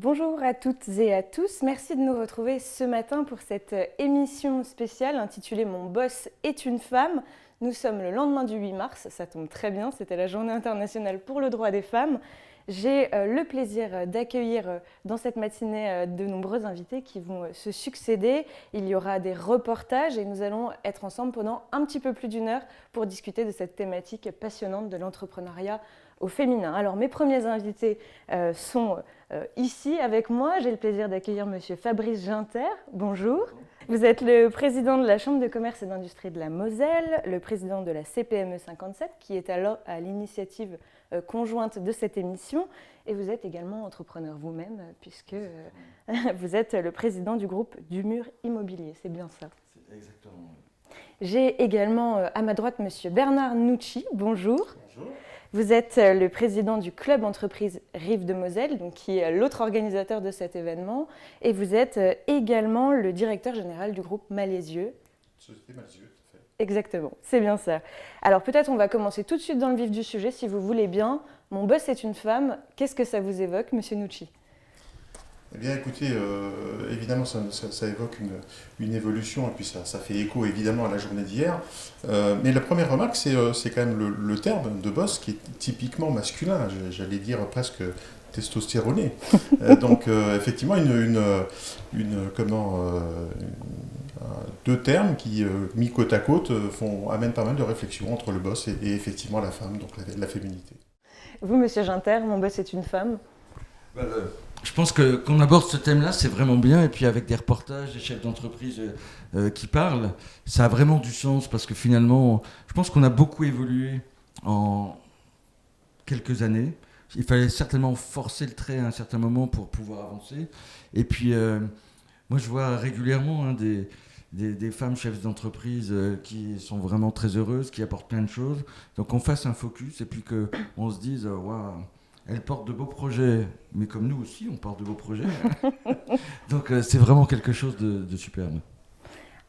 Bonjour à toutes et à tous, merci de nous retrouver ce matin pour cette émission spéciale intitulée « Mon boss est une femme ». Nous sommes le lendemain du 8 mars, ça tombe très bien, c'était la journée internationale pour le droit des femmes. J'ai le plaisir d'accueillir dans cette matinée de nombreux invités qui vont se succéder. Il y aura des reportages et nous allons être ensemble pendant un petit peu plus d'une heure pour discuter de cette thématique passionnante de l'entrepreneuriat au féminin. Alors mes premiers invités sont ici avec moi. J'ai le plaisir d'accueillir monsieur Fabrice Ginter. Bonjour. Vous êtes le président de la Chambre de commerce et d'industrie de la Moselle, le président de la CPME 57 qui est à l'initiative conjointe de cette émission, et vous êtes également entrepreneur vous-même puisque vous êtes le président du groupe Dumur Immobilier, c'est bien ça? C'est exactement. J'ai également à ma droite monsieur Bernard Nucci. Bonjour. Bonjour. Vous êtes le président du club entreprise Rive de Moselle, donc qui est l'autre organisateur de cet événement, et vous êtes également le directeur général du groupe Malaisieux. Société Malaisieux, tout à fait. Exactement, c'est bien ça. Alors peut-être on va commencer tout de suite dans le vif du sujet, si vous voulez bien. Mon boss est une femme, qu'est-ce que ça vous évoque, monsieur Nucci? Eh bien, écoutez, évidemment, ça évoque une évolution, et puis ça fait écho évidemment à la journée d'hier. Mais la première remarque, c'est quand même le terme de boss qui est typiquement masculin, j'allais dire presque testostéroné. Donc, effectivement, deux termes qui, mis côte à côte, amènent pas mal de réflexions entre le boss et effectivement la femme, donc la féminité. Vous, monsieur Ginter, mon boss est une femme? Je pense qu'on aborde ce thème-là, c'est vraiment bien, et puis avec des reportages, des chefs d'entreprise qui parlent, ça a vraiment du sens, parce que finalement, je pense qu'on a beaucoup évolué en quelques années. Il fallait certainement forcer le trait à un certain moment pour pouvoir avancer. Et puis, moi, je vois régulièrement des femmes chefs d'entreprise qui sont vraiment très heureuses, qui apportent plein de choses. Donc, qu'on fasse un focus, et puis qu'on se dise, waouh, elle porte de beaux projets, mais comme nous aussi, on porte de beaux projets. Donc c'est vraiment quelque chose de superbe.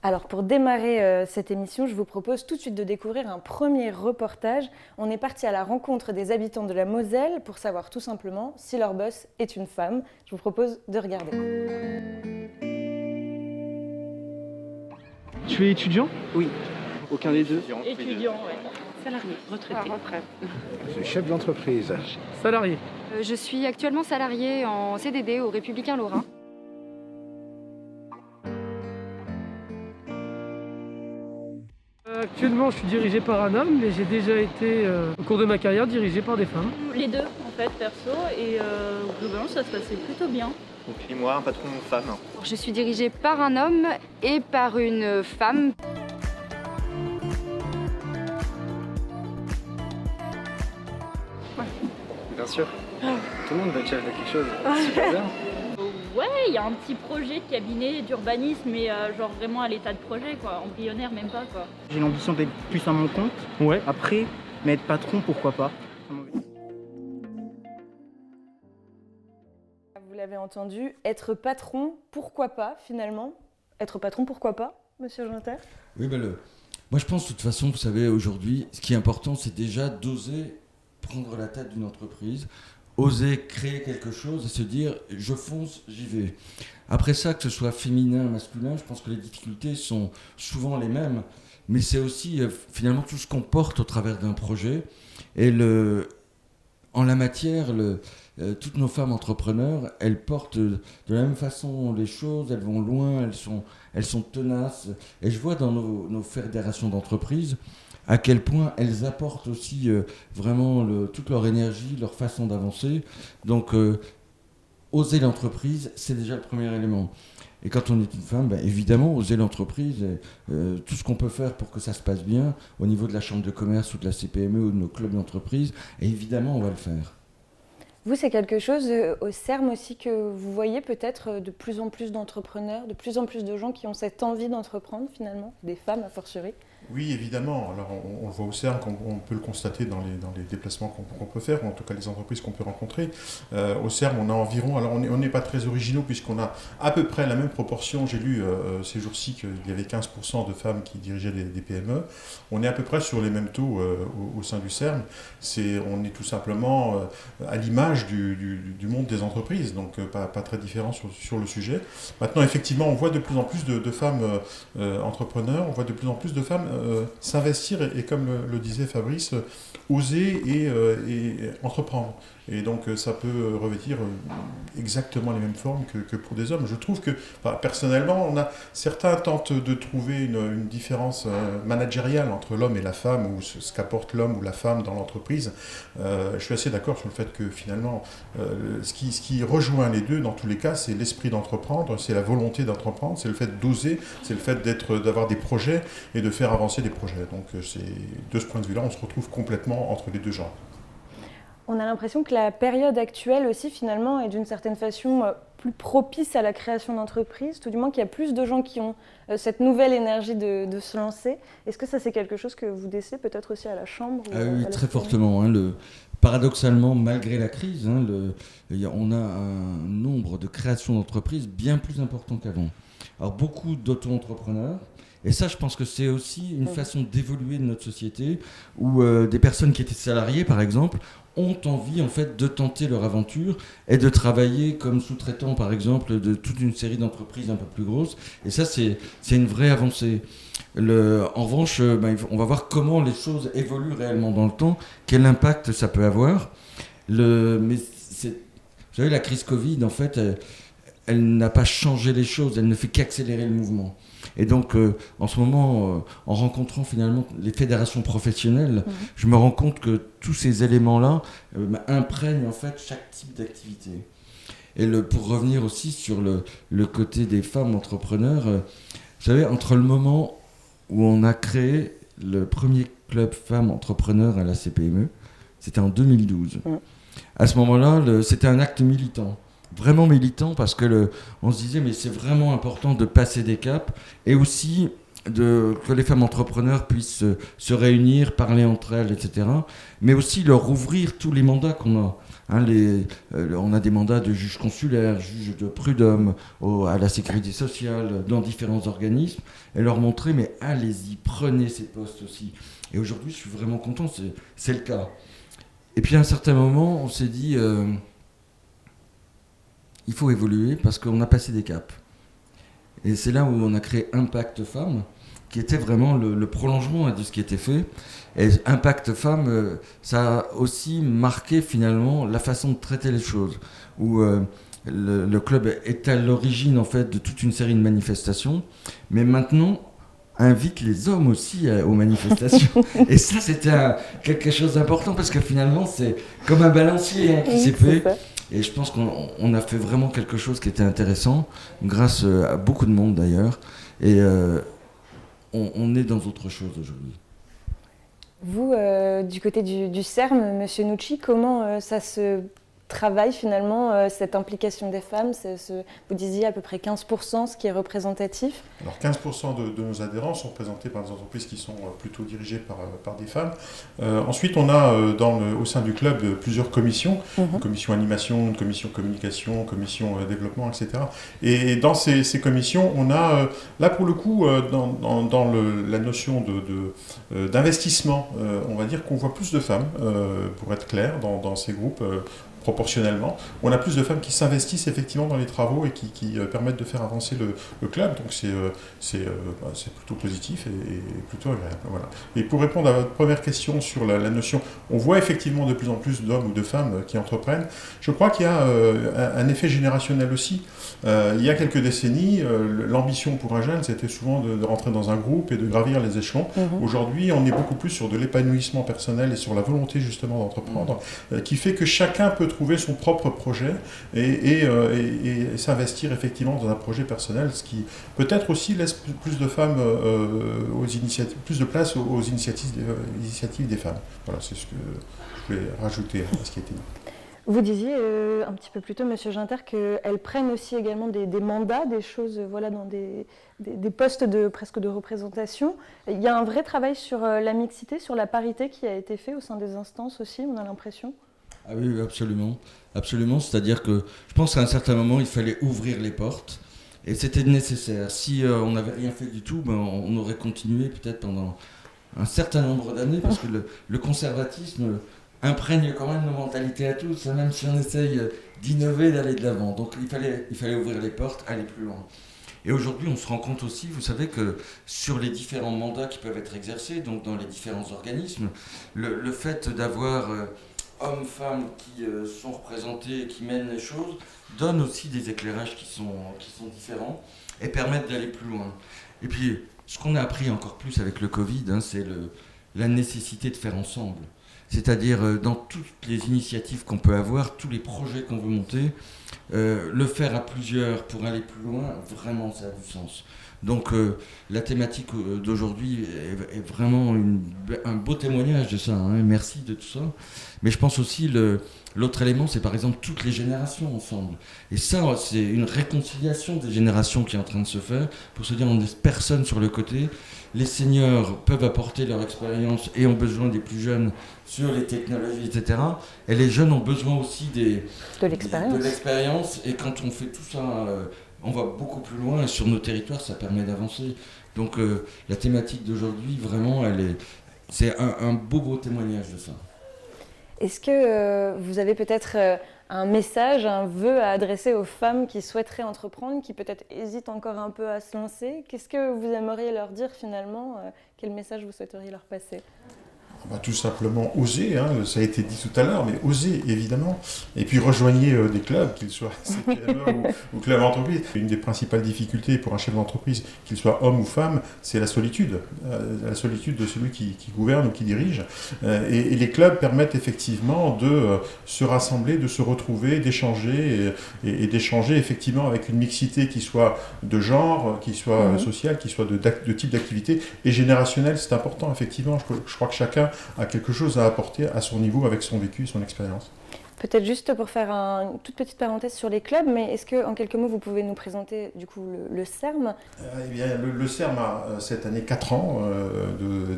Alors pour démarrer cette émission, je vous propose tout de suite de découvrir un premier reportage. On est parti à la rencontre des habitants de la Moselle pour savoir tout simplement si leur boss est une femme. Je vous propose de regarder. Tu es étudiant? Oui. Aucun des deux? Étudiant, oui. Salarié, retraité. Je suis chef d'entreprise. Salarié. Je suis actuellement salariée en CDD au Républicain Lorrain. Actuellement, je suis dirigé par un homme, mais j'ai déjà été, au cours de ma carrière, dirigé par des femmes. Les deux, en fait, perso, et globalement, ça se passait plutôt bien. Et moi, un patron femme. Je suis dirigée par un homme et par une femme. Bien sûr. Tout le monde veut être chef de quelque chose. Super bien. Ouais, il y a un petit projet de cabinet d'urbanisme, mais genre vraiment à l'état de projet, quoi. Embryonnaire, même pas, quoi. J'ai l'ambition d'être plus à mon compte. Ouais. Après, mais être patron, pourquoi pas. Vous l'avez entendu, être patron, pourquoi pas finalement? Être patron, pourquoi pas, monsieur Ginter? Oui, moi je pense de toute façon, vous savez, aujourd'hui, ce qui est important, c'est déjà d'oser prendre la tête d'une entreprise, oser créer quelque chose et se dire je fonce, j'y vais. Après ça, que ce soit féminin, masculin, je pense que les difficultés sont souvent les mêmes, mais c'est aussi finalement tout ce qu'on porte au travers d'un projet. Et en la matière, toutes nos femmes entrepreneurs, elles portent de la même façon les choses, elles vont loin, elles sont tenaces. Et je vois dans nos fédérations d'entreprises à quel point elles apportent aussi vraiment toute leur énergie, leur façon d'avancer. Donc, oser l'entreprise, c'est déjà le premier élément. Et quand on est une femme, évidemment, oser l'entreprise, tout ce qu'on peut faire pour que ça se passe bien, au niveau de la chambre de commerce ou de la CPME ou de nos clubs d'entreprise, évidemment, on va le faire. Vous, c'est quelque chose au CERM aussi que vous voyez peut-être de plus en plus d'entrepreneurs, de plus en plus de gens qui ont cette envie d'entreprendre finalement, des femmes a fortiori? Oui, évidemment. Alors, on le voit au CERN, on peut le constater dans les déplacements qu'on peut faire, ou en tout cas les entreprises qu'on peut rencontrer. Au CERN, on a environ, alors on n'est pas très originaux puisqu'on a à peu près la même proportion. J'ai lu ces jours-ci qu'il y avait 15% de femmes qui dirigeaient des PME. On est à peu près sur les mêmes taux au sein du CERN. On est tout simplement à l'image du monde des entreprises, donc pas très différent sur le sujet. Maintenant, effectivement, on voit de plus en plus de femmes entrepreneurs, on voit de plus en plus de femmes s'investir et comme le disait Fabrice, oser et entreprendre. Et donc ça peut revêtir exactement les mêmes formes que pour des hommes. Je trouve que, personnellement, certains tentent de trouver une différence managériale entre l'homme et la femme, ou ce qu'apporte l'homme ou la femme dans l'entreprise. Je suis assez d'accord sur le fait que finalement, ce qui rejoint les deux dans tous les cas, c'est l'esprit d'entreprendre, c'est la volonté d'entreprendre, c'est le fait d'oser, c'est le fait d'avoir des projets et de faire avancer des projets. Donc de ce point de vue-là, on se retrouve complètement entre les deux genres. On a l'impression que la période actuelle aussi, finalement, est d'une certaine façon plus propice à la création d'entreprises, tout du moins qu'il y a plus de gens qui ont cette nouvelle énergie de se lancer. Est-ce que ça, c'est quelque chose que vous décelez peut-être aussi à la Chambre Oui, très fortement. Paradoxalement, malgré la crise, on a un nombre de créations d'entreprises bien plus important qu'avant. Alors, beaucoup d'auto-entrepreneurs. Et ça, je pense que c'est aussi une façon d'évoluer de notre société, où des personnes qui étaient salariées, par exemple, ont envie en fait de tenter leur aventure et de travailler comme sous-traitant, par exemple, de toute une série d'entreprises un peu plus grosses. Et ça, c'est une vraie avancée. En revanche, on va voir comment les choses évoluent réellement dans le temps, quel impact ça peut avoir. Vous savez, la crise Covid, en fait, elle n'a pas changé les choses, elle ne fait qu'accélérer le mouvement. Et donc, en ce moment, en rencontrant finalement les fédérations professionnelles, je me rends compte que tous ces éléments-là imprègnent en fait chaque type d'activité. Et pour revenir aussi sur le côté des femmes entrepreneurs, vous savez, entre le moment où on a créé le premier club femmes entrepreneurs à la CPME, c'était en 2012. À ce moment-là, c'était un acte militant. Vraiment militant parce que on se disait mais c'est vraiment important de passer des caps et aussi que les femmes entrepreneurs puissent se réunir, parler entre elles, etc. Mais aussi leur ouvrir tous les mandats qu'on a. On a des mandats de juge consulaire, juge de prud'homme, à la sécurité sociale, dans différents organismes, et leur montrer mais allez-y, prenez ces postes aussi. Et aujourd'hui je suis vraiment content, c'est le cas. Et puis à un certain moment on s'est dit il faut évoluer parce qu'on a passé des caps. Et c'est là où on a créé Impact Femmes, qui était vraiment le prolongement de ce qui était fait. Et Impact Femmes, ça a aussi marqué finalement la façon de traiter les choses, où le club est à l'origine en fait de toute une série de manifestations, mais maintenant invite les hommes aussi aux manifestations. Et ça, c'était quelque chose d'important parce que finalement, c'est comme un balancier qui s'est fait. Et je pense qu'on a fait vraiment quelque chose qui était intéressant, grâce à beaucoup de monde d'ailleurs. Et on est dans autre chose aujourd'hui. Vous, du côté du CERM, Monsieur Nucci, comment ça se travaille finalement, cette implication des femmes? Vous disiez à peu près 15%, ce qui est représentatif. Alors 15% de nos adhérents sont représentés par des entreprises qui sont plutôt dirigées par des femmes. Ensuite, on a au sein du club plusieurs commissions, une commission animation, une commission communication, commission développement, etc. Et dans ces commissions, on a, là pour le coup, dans la notion d'investissement, on va dire qu'on voit plus de femmes, pour être clair, dans ces groupes, proportionnellement. On a plus de femmes qui s'investissent effectivement dans les travaux et qui permettent de faire avancer le club, donc c'est plutôt positif et plutôt agréable. Voilà. Et pour répondre à votre première question sur la notion, on voit effectivement de plus en plus d'hommes ou de femmes qui entreprennent. Je crois qu'il y a un effet générationnel aussi. Il y a quelques décennies, l'ambition pour un jeune, c'était souvent de rentrer dans un groupe et de gravir les échelons. Aujourd'hui, on est beaucoup plus sur de l'épanouissement personnel et sur la volonté justement d'entreprendre, qui fait que chacun peut trouver son propre projet et s'investir effectivement dans un projet personnel, ce qui peut-être aussi laisse plus de femmes plus de place aux initiatives des femmes. Voilà, c'est ce que je voulais rajouter à ce qui a été dit. Vous disiez un petit peu plus tôt, Monsieur Ginter, qu'elles prennent aussi également des mandats, des choses voilà, dans des postes presque de représentation. Il y a un vrai travail sur la mixité, sur la parité qui a été fait au sein des instances aussi, on a l'impression. Ah oui, absolument. Absolument, c'est-à-dire que je pense qu'à un certain moment, il fallait ouvrir les portes. Et c'était nécessaire. Si on n'avait rien fait du tout, on aurait continué peut-être pendant un certain nombre d'années, parce que le conservatisme imprègne quand même nos mentalités à tous, même si on essaye d'innover, d'aller de l'avant. Donc il fallait ouvrir les portes, aller plus loin. Et aujourd'hui, on se rend compte aussi, vous savez, que sur les différents mandats qui peuvent être exercés, donc dans les différents organismes, le fait d'avoir hommes, femmes qui sont représentés et qui mènent les choses, donne aussi des éclairages qui sont différents et permettent d'aller plus loin. Et puis, ce qu'on a appris encore plus avec le Covid, c'est la nécessité de faire ensemble. C'est-à-dire, dans toutes les initiatives qu'on peut avoir, tous les projets qu'on veut monter, le faire à plusieurs pour aller plus loin, vraiment, ça a du sens. Donc, la thématique d'aujourd'hui est vraiment un beau témoignage de ça. Merci de tout ça. Mais je pense aussi, l'autre élément, c'est par exemple toutes les générations ensemble. Et ça, c'est une réconciliation des générations qui est en train de se faire pour se dire on n'est personne sur le côté. Les seniors peuvent apporter leur expérience et ont besoin des plus jeunes sur les technologies, etc. Et les jeunes ont besoin aussi de l'expérience. Et quand on fait tout ça, on va beaucoup plus loin. Et sur nos territoires, ça permet d'avancer. Donc la thématique d'aujourd'hui, vraiment, c'est un beau témoignage de ça. Est-ce que vous avez peut-être un message, un vœu à adresser aux femmes qui souhaiteraient entreprendre, qui peut-être hésitent encore un peu à se lancer? Qu'est-ce que vous aimeriez leur dire finalement? Quel message vous souhaiteriez leur passer? Tout simplement oser, ça a été dit tout à l'heure, mais oser évidemment. Et puis rejoignez des clubs, qu'ils soient CPME ou clubs d'entreprise. Une des principales difficultés pour un chef d'entreprise, qu'il soit homme ou femme, c'est la solitude de celui qui gouverne ou qui dirige. Et les clubs permettent effectivement de se rassembler, de se retrouver, d'échanger et d'échanger effectivement avec une mixité qui soit de genre, qui soit sociale, qui soit de type d'activité et générationnelle. C'est important effectivement. Je crois que chacun a quelque chose à apporter à son niveau avec son vécu, son expérience. Peut-être juste pour faire une toute petite parenthèse sur les clubs, mais est-ce qu'en quelques mots, vous pouvez nous présenter du coup le CERM? Eh bien, le CERM a cette année 4 ans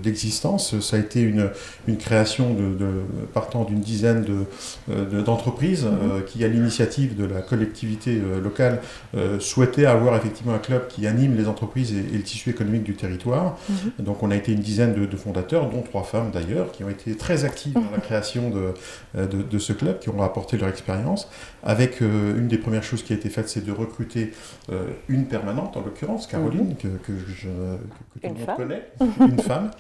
d'existence. Ça a été une création partant d'une dizaine d'entreprises qui, à l'initiative de la collectivité locale, souhaitaient avoir effectivement un club qui anime les entreprises et le tissu économique du territoire. Donc on a été une dizaine de fondateurs, dont 3 femmes d'ailleurs, qui ont été très actives dans la création de ce club, qui ont apporté leur expérience. Avec une des premières choses qui a été faite, c'est de recruter une permanente, en l'occurrence Caroline, que tout le monde connaît, une femme.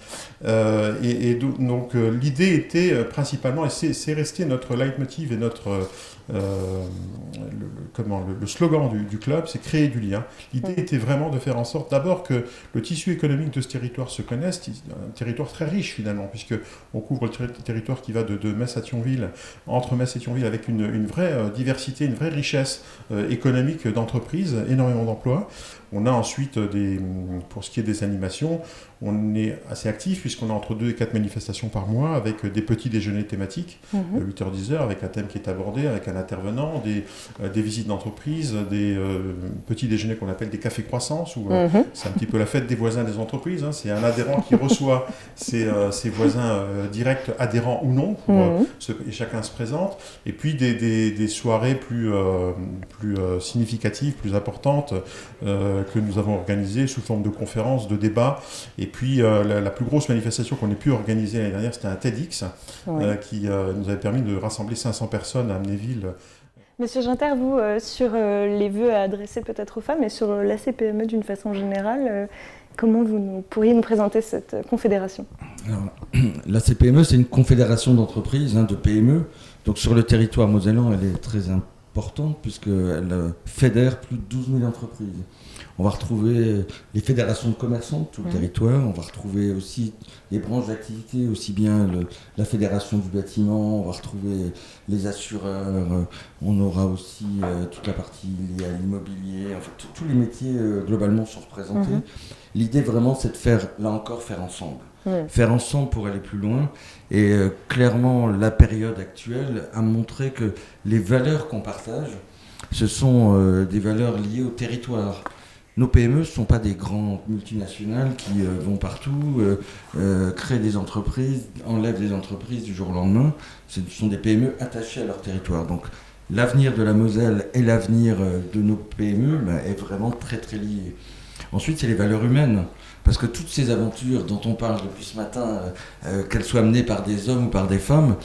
Donc l'idée était principalement, et c'est resté notre leitmotiv et notre le slogan du club, c'est créer du lien. L'idée était vraiment de faire en sorte d'abord que le tissu économique de ce territoire se connaisse, un territoire très riche finalement, puisqu'on couvre le territoire qui va de Metz à Thionville, entre Metz et Thionville, avec une vraie diversité, une vraie richesse économique d'entreprises, énormément d'emplois. On a ensuite, pour ce qui est des animations, on est assez actif puisqu'on a entre 2 et 4 manifestations par mois avec des petits déjeuners thématiques, 8h-10h, avec un thème qui est abordé, avec un intervenant, des visites d'entreprise, des petits déjeuners qu'on appelle des cafés croissance, où c'est un petit peu la fête des voisins des entreprises. C'est un adhérent qui reçoit ses voisins directs, adhérents ou non, et chacun se présente. Et puis des soirées plus significatives, plus importantes, que nous avons organisées sous forme de conférences, de débats. Et puis la plus grosse manifestation qu'on ait pu organiser l'année dernière, c'était un TEDx qui nous avait permis de rassembler 500 personnes à Amnéville. Monsieur Ginter, vous, sur les vœux à adresser peut-être aux femmes et sur l'ACPME d'une façon générale, comment vous pourriez nous présenter cette confédération? Alors, l'ACPME, c'est une confédération d'entreprises, de PME. Donc sur le territoire mosellan, elle est très importante puisqu'elle fédère plus de 12 000 entreprises. On va retrouver les fédérations de commerçants de tout le territoire, on va retrouver aussi les branches d'activité, aussi bien la fédération du bâtiment, on va retrouver les assureurs, on aura aussi toute la partie liée à l'immobilier, enfin tous les métiers globalement sont représentés. L'idée vraiment c'est de faire, là encore, faire ensemble. faire ensemble pour aller plus loin. Et clairement, la période actuelle a montré que les valeurs qu'on partage, ce sont des valeurs liées au territoire. Nos PME ne sont pas des grandes multinationales qui vont partout, créent des entreprises, enlèvent des entreprises du jour au lendemain. Ce sont des PME attachées à leur territoire. Donc l'avenir de la Moselle et l'avenir de nos PME est vraiment très très lié. Ensuite, c'est les valeurs humaines. Parce que toutes ces aventures dont on parle depuis ce matin, qu'elles soient menées par des hommes ou par des femmes,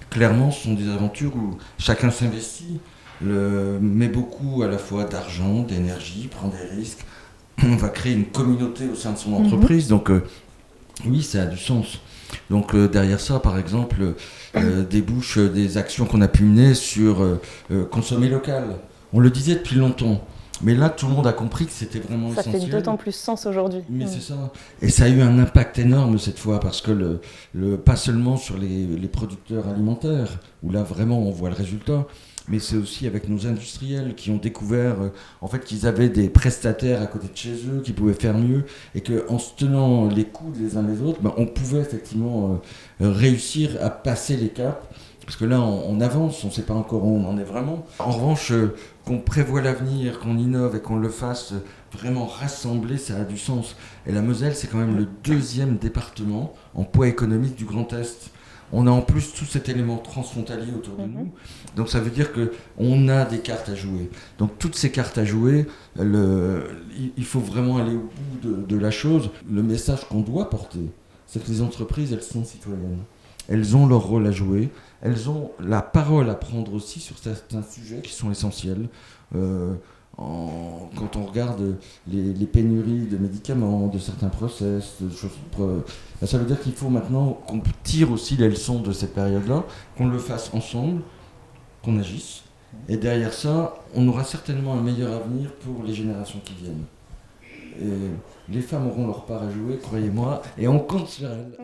clairement, ce sont des aventures où chacun s'investit, met beaucoup à la fois d'argent, d'énergie, prend des risques. On va créer une communauté au sein de son entreprise. Donc, oui, ça a du sens. Donc, derrière ça, par exemple, débouchent des actions qu'on a pu mener sur consommer local. On le disait depuis longtemps. Mais là, tout le monde a compris que c'était vraiment essentiel. Ça fait d'autant plus sens aujourd'hui. Mais c'est ça. Et ça a eu un impact énorme cette fois, parce que pas seulement sur les producteurs alimentaires, où là vraiment on voit le résultat, mais c'est aussi avec nos industriels qui ont découvert en fait qu'ils avaient des prestataires à côté de chez eux, qui pouvaient faire mieux, et qu'en se tenant les coudes les uns les autres, on pouvait effectivement réussir à passer les caps. Parce que là, on avance, on ne sait pas encore où on en est vraiment. En revanche, qu'on prévoit l'avenir, qu'on innove et qu'on le fasse vraiment rassembler, ça a du sens. Et la Moselle, c'est quand même le 2e département en poids économique du Grand Est. On a en plus tout cet élément transfrontalier autour de nous. Donc ça veut dire qu'on a des cartes à jouer. Donc toutes ces cartes à jouer, il faut vraiment aller au bout de la chose. Le message qu'on doit porter, c'est que les entreprises, elles sont citoyennes. Elles ont leur rôle à jouer. Elles ont la parole à prendre aussi sur certains sujets qui sont essentiels. Quand on regarde les pénuries de médicaments, de certains process, de choses, ça veut dire qu'il faut maintenant qu'on tire aussi les leçons de cette période-là, qu'on le fasse ensemble, qu'on agisse. Et derrière ça, on aura certainement un meilleur avenir pour les générations qui viennent. Et les femmes auront leur part à jouer, croyez-moi, et on compte sur elles.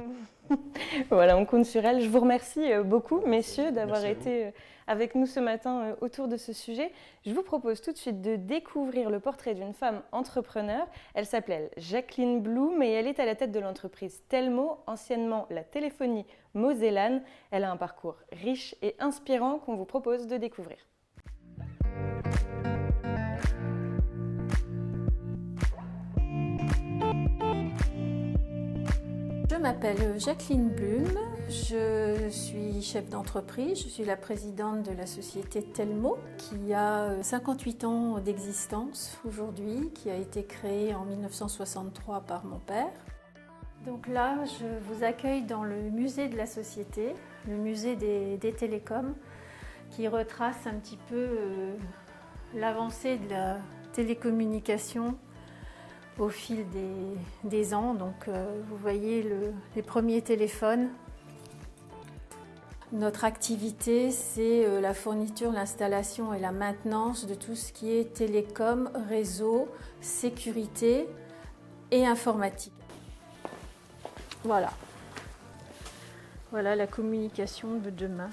Voilà, on compte sur elle. Je vous remercie beaucoup, messieurs, d'avoir été avec nous ce matin autour de ce sujet. Je vous propose tout de suite de découvrir le portrait d'une femme entrepreneur. Elle s'appelle Jacqueline Blum et elle est à la tête de l'entreprise Telmo, anciennement la téléphonie mosellane. Elle a un parcours riche et inspirant qu'on vous propose de découvrir. Je m'appelle Jacqueline Blum, je suis chef d'entreprise, je suis la présidente de la société Telmo qui a 58 ans d'existence aujourd'hui, qui a été créée en 1963 par mon père. Donc là, je vous accueille dans le musée de la société, le musée des télécoms, qui retrace un petit peu l'avancée de la télécommunication au fil des ans. Donc vous voyez les premiers téléphones. Notre activité, c'est la fourniture, l'installation et la maintenance de tout ce qui est télécom, réseau, sécurité et informatique. Voilà. Voilà la communication de demain.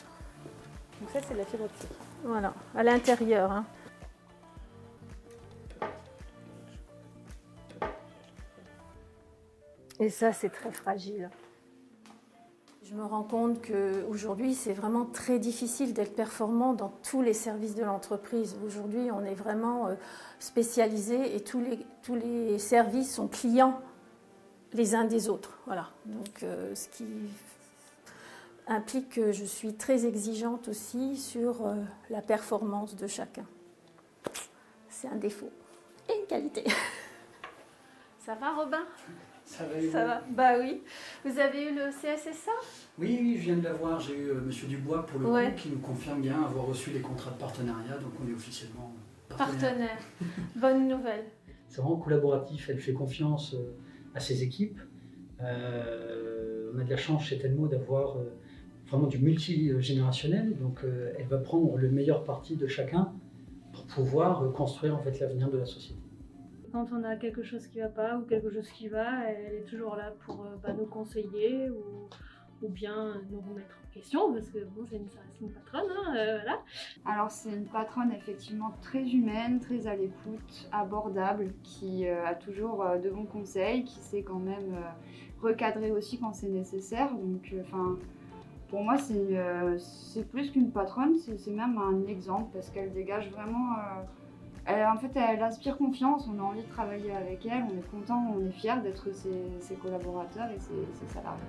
Donc ça, c'est de la fibre optique. Voilà, à l'intérieur. Hein. Et ça, c'est très fragile. Je me rends compte qu'aujourd'hui, c'est vraiment très difficile d'être performant dans tous les services de l'entreprise. Aujourd'hui, on est vraiment spécialisé et tous les services sont clients les uns des autres. Voilà. Donc, ce qui implique que je suis très exigeante aussi sur la performance de chacun. C'est un défaut et une qualité. Ça va, Robin ? Ça va. Bah oui. Vous avez eu le CSSA ? Oui, je viens de l'avoir. J'ai eu M. Dubois pour le coup qui nous confirme bien avoir reçu les contrats de partenariat, donc on est officiellement partenaire. Bonne nouvelle. C'est vraiment collaboratif. Elle fait confiance à ses équipes. On a de la chance chez Telmo d'avoir vraiment du multigénérationnel, donc elle va prendre le meilleur parti de chacun pour pouvoir construire en fait l'avenir de la société. Quand on a quelque chose qui ne va pas ou quelque chose qui va, elle est toujours là pour nous conseiller ou bien nous remettre en question, parce que bon, ça reste une patronne, voilà. Alors c'est une patronne effectivement très humaine, très à l'écoute, abordable, qui a toujours de bons conseils, qui sait quand même recadrer aussi quand c'est nécessaire. Donc pour moi c'est plus qu'une patronne, c'est même un exemple parce qu'elle dégage vraiment... elle inspire confiance, on a envie de travailler avec elle, on est content, on est fiers d'être ses collaborateurs et ses salariés.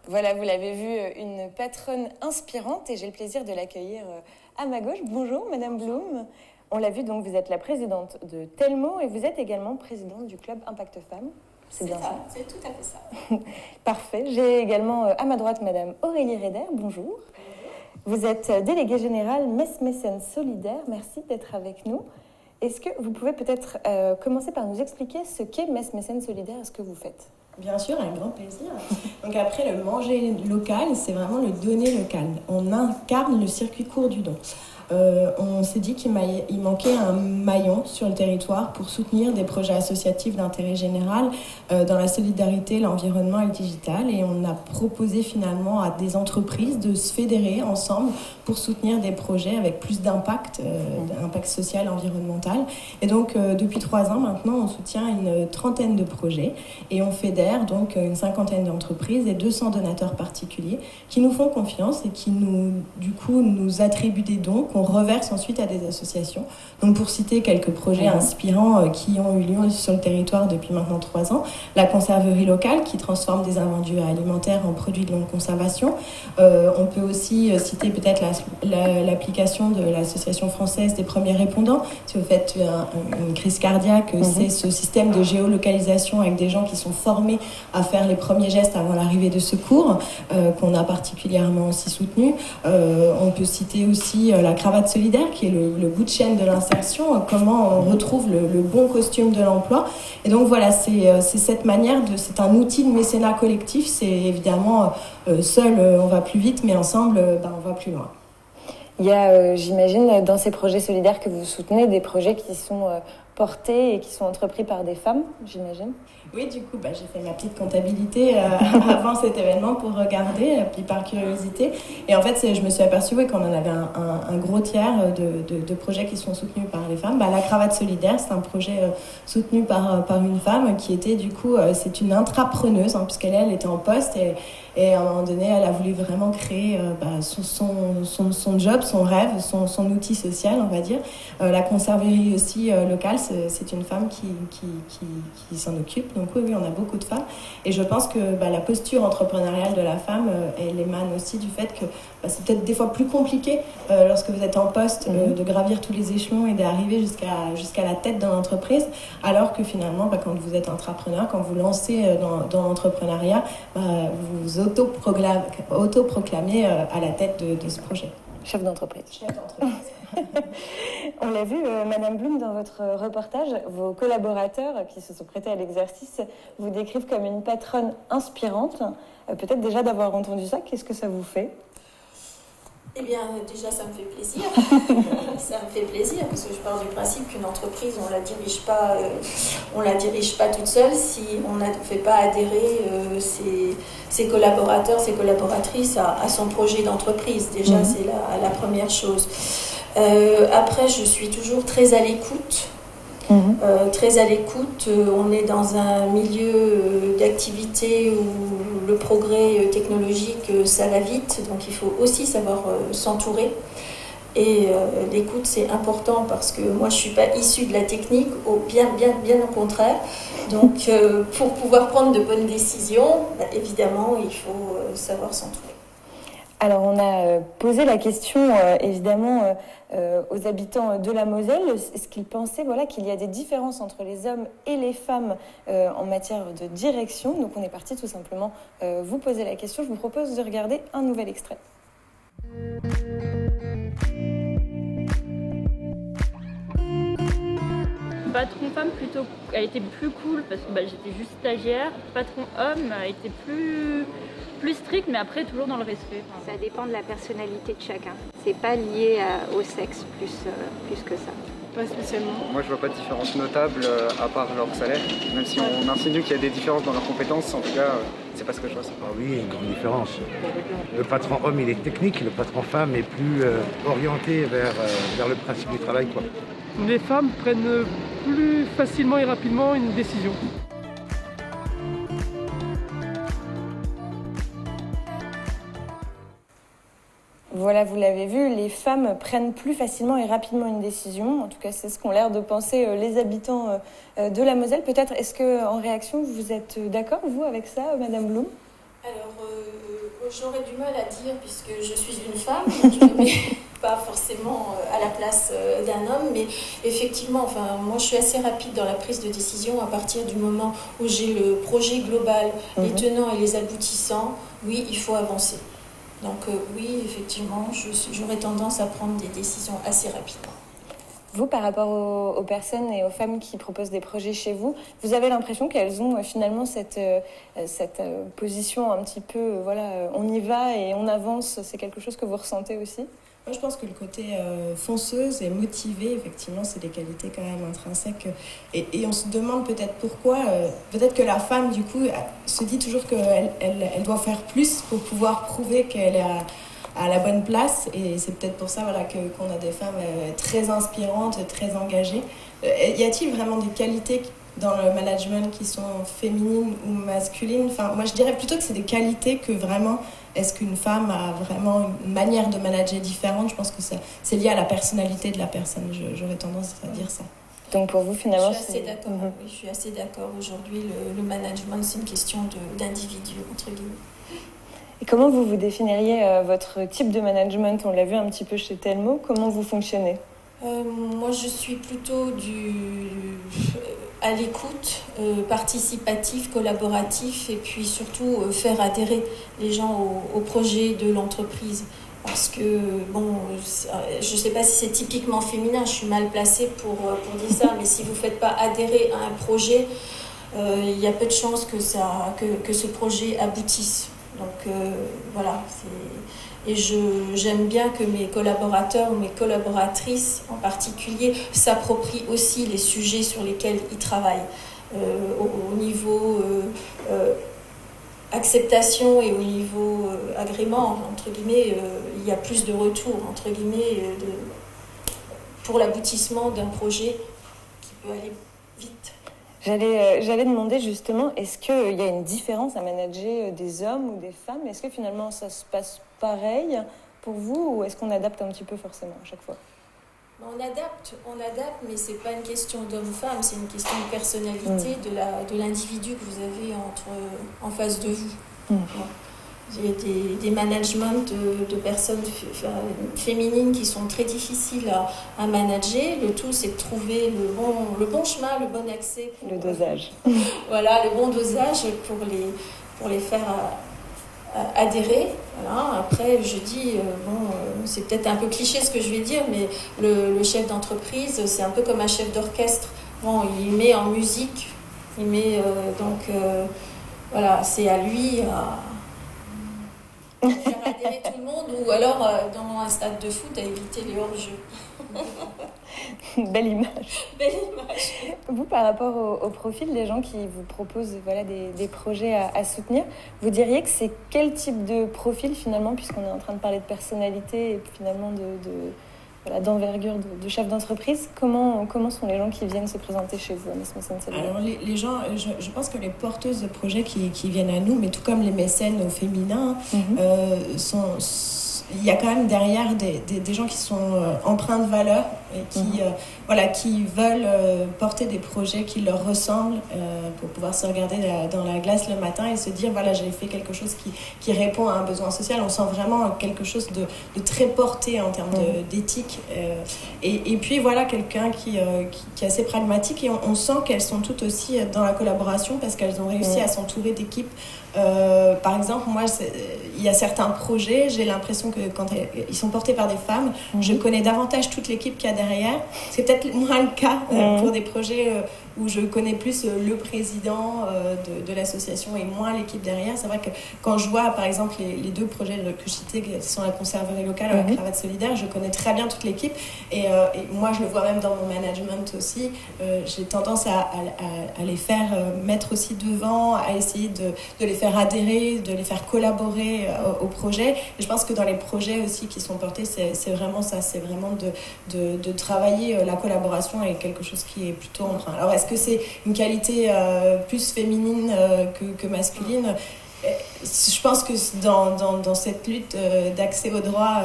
Voilà, vous l'avez vu, une patronne inspirante et j'ai le plaisir de l'accueillir à ma gauche. Bonjour Madame Blum. On l'a vu, donc vous êtes la présidente de Telmo et vous êtes également présidente du club Impact Femmes. C'est bien ça. C'est tout à fait ça. Parfait. J'ai également à ma droite Madame Aurélie Reder. Bonjour. Vous êtes déléguée générale Metz Mécène Solidaire. Merci d'être avec nous. Est-ce que vous pouvez peut-être commencer par nous expliquer ce qu'est Metz Mécène Solidaire et ce que vous faites ? Bien sûr, avec grand plaisir. Donc après, le manger local, c'est vraiment le donner local. On incarne le circuit court du don. On s'est dit qu'il manquait un maillon sur le territoire pour soutenir des projets associatifs d'intérêt général dans la solidarité, l'environnement et le digital. Et on a proposé finalement à des entreprises de se fédérer ensemble pour soutenir des projets avec plus d'impact, d'impact social, environnemental. Et donc depuis 3 ans maintenant, on soutient une 30aine de projets et on fédère donc une 50aine d'entreprises et 200 donateurs particuliers qui nous font confiance et qui nous attribuent des dons qu'on reverse ensuite à des associations. Donc pour citer quelques projets inspirants qui ont eu lieu sur le territoire depuis maintenant 3 ans, la conserverie locale qui transforme des invendus alimentaires en produits de longue conservation. On peut aussi citer peut-être l'application de l'association française des premiers répondants. Si vous faites une crise cardiaque, c'est ce système de géolocalisation avec des gens qui sont formés à faire les premiers gestes avant l'arrivée de secours qu'on a particulièrement aussi soutenu. On peut citer aussi la cravate solidaire qui est le bout de chaîne de l'insertion, comment on retrouve le bon costume de l'emploi. Et donc voilà, c'est cette manière, c'est un outil de mécénat collectif. C'est évidemment seul on va plus vite, mais ensemble on va plus loin. Il y a, j'imagine, dans ces projets solidaires que vous soutenez, des projets qui sont portés et qui sont entrepris par des femmes, j'imagine. Oui, du coup, j'ai fait ma petite comptabilité avant cet événement pour regarder, puis par curiosité. Et en fait, je me suis aperçue qu'on en avait un gros tiers de projets qui sont soutenus par les femmes. La cravate solidaire, c'est un projet soutenu par une femme qui était, du coup, c'est une intrapreneuse, puisqu'elle était en poste et à un moment donné, elle a voulu vraiment créer son job, son rêve, son outil social, on va dire. La conserverie aussi locale, c'est une femme qui s'en occupe. Donc oui, on a beaucoup de femmes. Et je pense que la posture entrepreneuriale de la femme, elle émane aussi du fait que c'est peut-être des fois plus compliqué lorsque vous êtes en poste de gravir tous les échelons et d'arriver jusqu'à la tête de l'entreprise, alors que finalement, quand vous êtes entrepreneur, quand vous lancez dans l'entrepreneuriat, vous autoproclamez à la tête de ce projet. Chef d'entreprise. On l'a vu, Madame Blum, dans votre reportage, vos collaborateurs qui se sont prêtés à l'exercice vous décrivent comme une patronne inspirante. Peut-être déjà d'avoir entendu ça, qu'est-ce que ça vous fait ? Eh bien, déjà, ça me fait plaisir. Ça me fait plaisir parce que je pars du principe qu'une entreprise, on la dirige pas toute seule si on ne fait pas adhérer ses collaborateurs, ses collaboratrices à son projet d'entreprise. Déjà, c'est la première chose. Après, je suis toujours très à l'écoute. Très à l'écoute. On est dans un milieu d'activité où le progrès technologique, ça va vite, donc il faut aussi savoir s'entourer. Et l'écoute, c'est important parce que moi, je ne suis pas issue de la technique, bien au contraire. Donc, pour pouvoir prendre de bonnes décisions, évidemment, il faut savoir s'entourer. Alors, on a posé la question, évidemment, aux habitants de la Moselle. Est-ce qu'ils pensaient qu'il y a des différences entre les hommes et les femmes en matière de direction ? Donc, on est parti tout simplement vous poser la question. Je vous propose de regarder un nouvel extrait. Patron femme a été plus cool parce que j'étais juste stagiaire. Patron homme a été plus plus strict, mais après toujours dans le respect. Ça dépend de la personnalité de chacun. C'est pas lié au sexe plus que ça. Pas spécialement. Moi, je vois pas de différence notable à part leur salaire. Même si on insinue qu'il y a des différences dans leurs compétences, en tout cas, c'est pas ce que je vois. Ah oui, il y a une grande différence. Le patron homme, il est technique, le patron femme est plus orienté vers le principe du travail, quoi. Les femmes prennent plus facilement et rapidement une décision. Voilà, vous l'avez vu, les femmes prennent plus facilement et rapidement une décision. En tout cas, c'est ce qu'ont l'air de penser les habitants de la Moselle. Peut-être, est-ce qu'en réaction, vous êtes d'accord, vous, avec ça, Madame Blum ? Alors, j'aurais du mal à dire, puisque je suis une femme, donc je ne mets pas forcément à la place d'un homme, mais effectivement, moi je suis assez rapide dans la prise de décision à partir du moment où j'ai le projet global, les tenants et les aboutissants. Oui, il faut avancer. Donc oui, effectivement, j'aurais tendance à prendre des décisions assez rapidement. Vous, par rapport aux personnes et aux femmes qui proposent des projets chez vous, vous avez l'impression qu'elles ont finalement cette position un petit peu, on y va et on avance, c'est quelque chose que vous ressentez aussi ? Moi, je pense que le côté fonceuse et motivée, effectivement, c'est des qualités quand même intrinsèques. Et on se demande peut-être pourquoi. Peut-être que la femme, du coup, se dit toujours qu'elle doit faire plus pour pouvoir prouver qu'elle est à la bonne place. Et c'est peut-être pour ça qu'on a des femmes très inspirantes, très engagées. Y a-t-il vraiment des qualités dans le management qui sont féminines ou masculines ? Moi, je dirais plutôt que c'est des qualités que vraiment... Est-ce qu'une femme a vraiment une manière de manager différente ? Je pense que c'est lié à la personnalité de la personne. J'aurais tendance à dire ça. Donc pour vous, finalement... Je suis assez d'accord. Oui, je suis assez d'accord. Aujourd'hui, le management, c'est une question d'individu, entre guillemets. Et comment vous définiriez votre type de management ? On l'a vu un petit peu chez Telmo. Comment vous fonctionnez ? Moi, je suis plutôt à l'écoute, participatif, collaboratif, et puis surtout faire adhérer les gens au projet de l'entreprise. Parce que, je ne sais pas si c'est typiquement féminin, je suis mal placée pour dire ça, mais si vous ne faites pas adhérer à un projet, il y a peu de chances que ce projet aboutisse. Donc voilà, et j'aime bien que mes collaborateurs ou mes collaboratrices en particulier s'approprient aussi les sujets sur lesquels ils travaillent. Au niveau acceptation et au niveau agrément, entre guillemets, il y a plus de retours, entre guillemets, pour l'aboutissement d'un projet qui peut aller vite. J'allais demander justement, est-ce qu'il y a une différence à manager des hommes ou des femmes ? Est-ce que finalement ça se passe pareil pour vous ou est-ce qu'on adapte un petit peu forcément à chaque fois ? On adapte, mais c'est pas une question d'homme-femme, c'est une question de personnalité de l'individu que vous avez en face de vous. Il y a des managements de personnes féminines qui sont très difficiles à manager. Le tout, c'est de trouver le bon chemin, le bon accès. Le dosage. Voilà, le bon dosage pour les faire adhérer. Voilà. Après, je dis, c'est peut-être un peu cliché ce que je vais dire, mais le chef d'entreprise, c'est un peu comme un chef d'orchestre. Il met en musique, il met voilà, c'est à lui faire adhérer tout le monde, ou alors dans un stade de foot à éviter les hors-jeux. Belle image. Vous, par rapport au profil des gens qui vous proposent des projets à soutenir, vous diriez que c'est quel type de profil finalement, puisqu'on est en train de parler de personnalité et finalement d'envergure de chef d'entreprise, comment sont les gens qui viennent se présenter chez vous à Mesmes-Saint-Céline ? Alors les gens, je pense que les porteuses de projets qui viennent à nous, mais tout comme les mécènes au féminin, il y a quand même derrière des gens qui sont empreints de valeur et qui veulent porter des projets qui leur ressemblent pour pouvoir se regarder dans la glace le matin et se dire j'ai fait quelque chose qui répond à un besoin social. On sent vraiment quelque chose de très porté en termes d'éthique et puis quelqu'un qui est assez pragmatique et on sent qu'elles sont toutes aussi dans la collaboration parce qu'elles ont réussi à s'entourer d'équipes. Par exemple, moi, il y a certains projets, j'ai l'impression que quand ils sont portés par des femmes, je connais davantage toute l'équipe qu'il y a derrière. C'est peut-être moins le cas pour des projets où je connais plus le président de l'association et moins l'équipe derrière. C'est vrai que quand je vois par exemple les 2 projets que je citais, qui sont la conserverie locale et la cravate solidaire, je connais très bien toute l'équipe et moi je le vois même dans mon management aussi. J'ai tendance à les faire mettre aussi devant, à essayer de les faire adhérer, de les faire collaborer au projet. Et je pense que dans les projets aussi qui sont portés, c'est vraiment ça, c'est vraiment de travailler la collaboration est quelque chose qui est plutôt emprunt. Alors est-ce que c'est une qualité plus féminine que masculine ? Je pense que dans cette lutte d'accès aux droits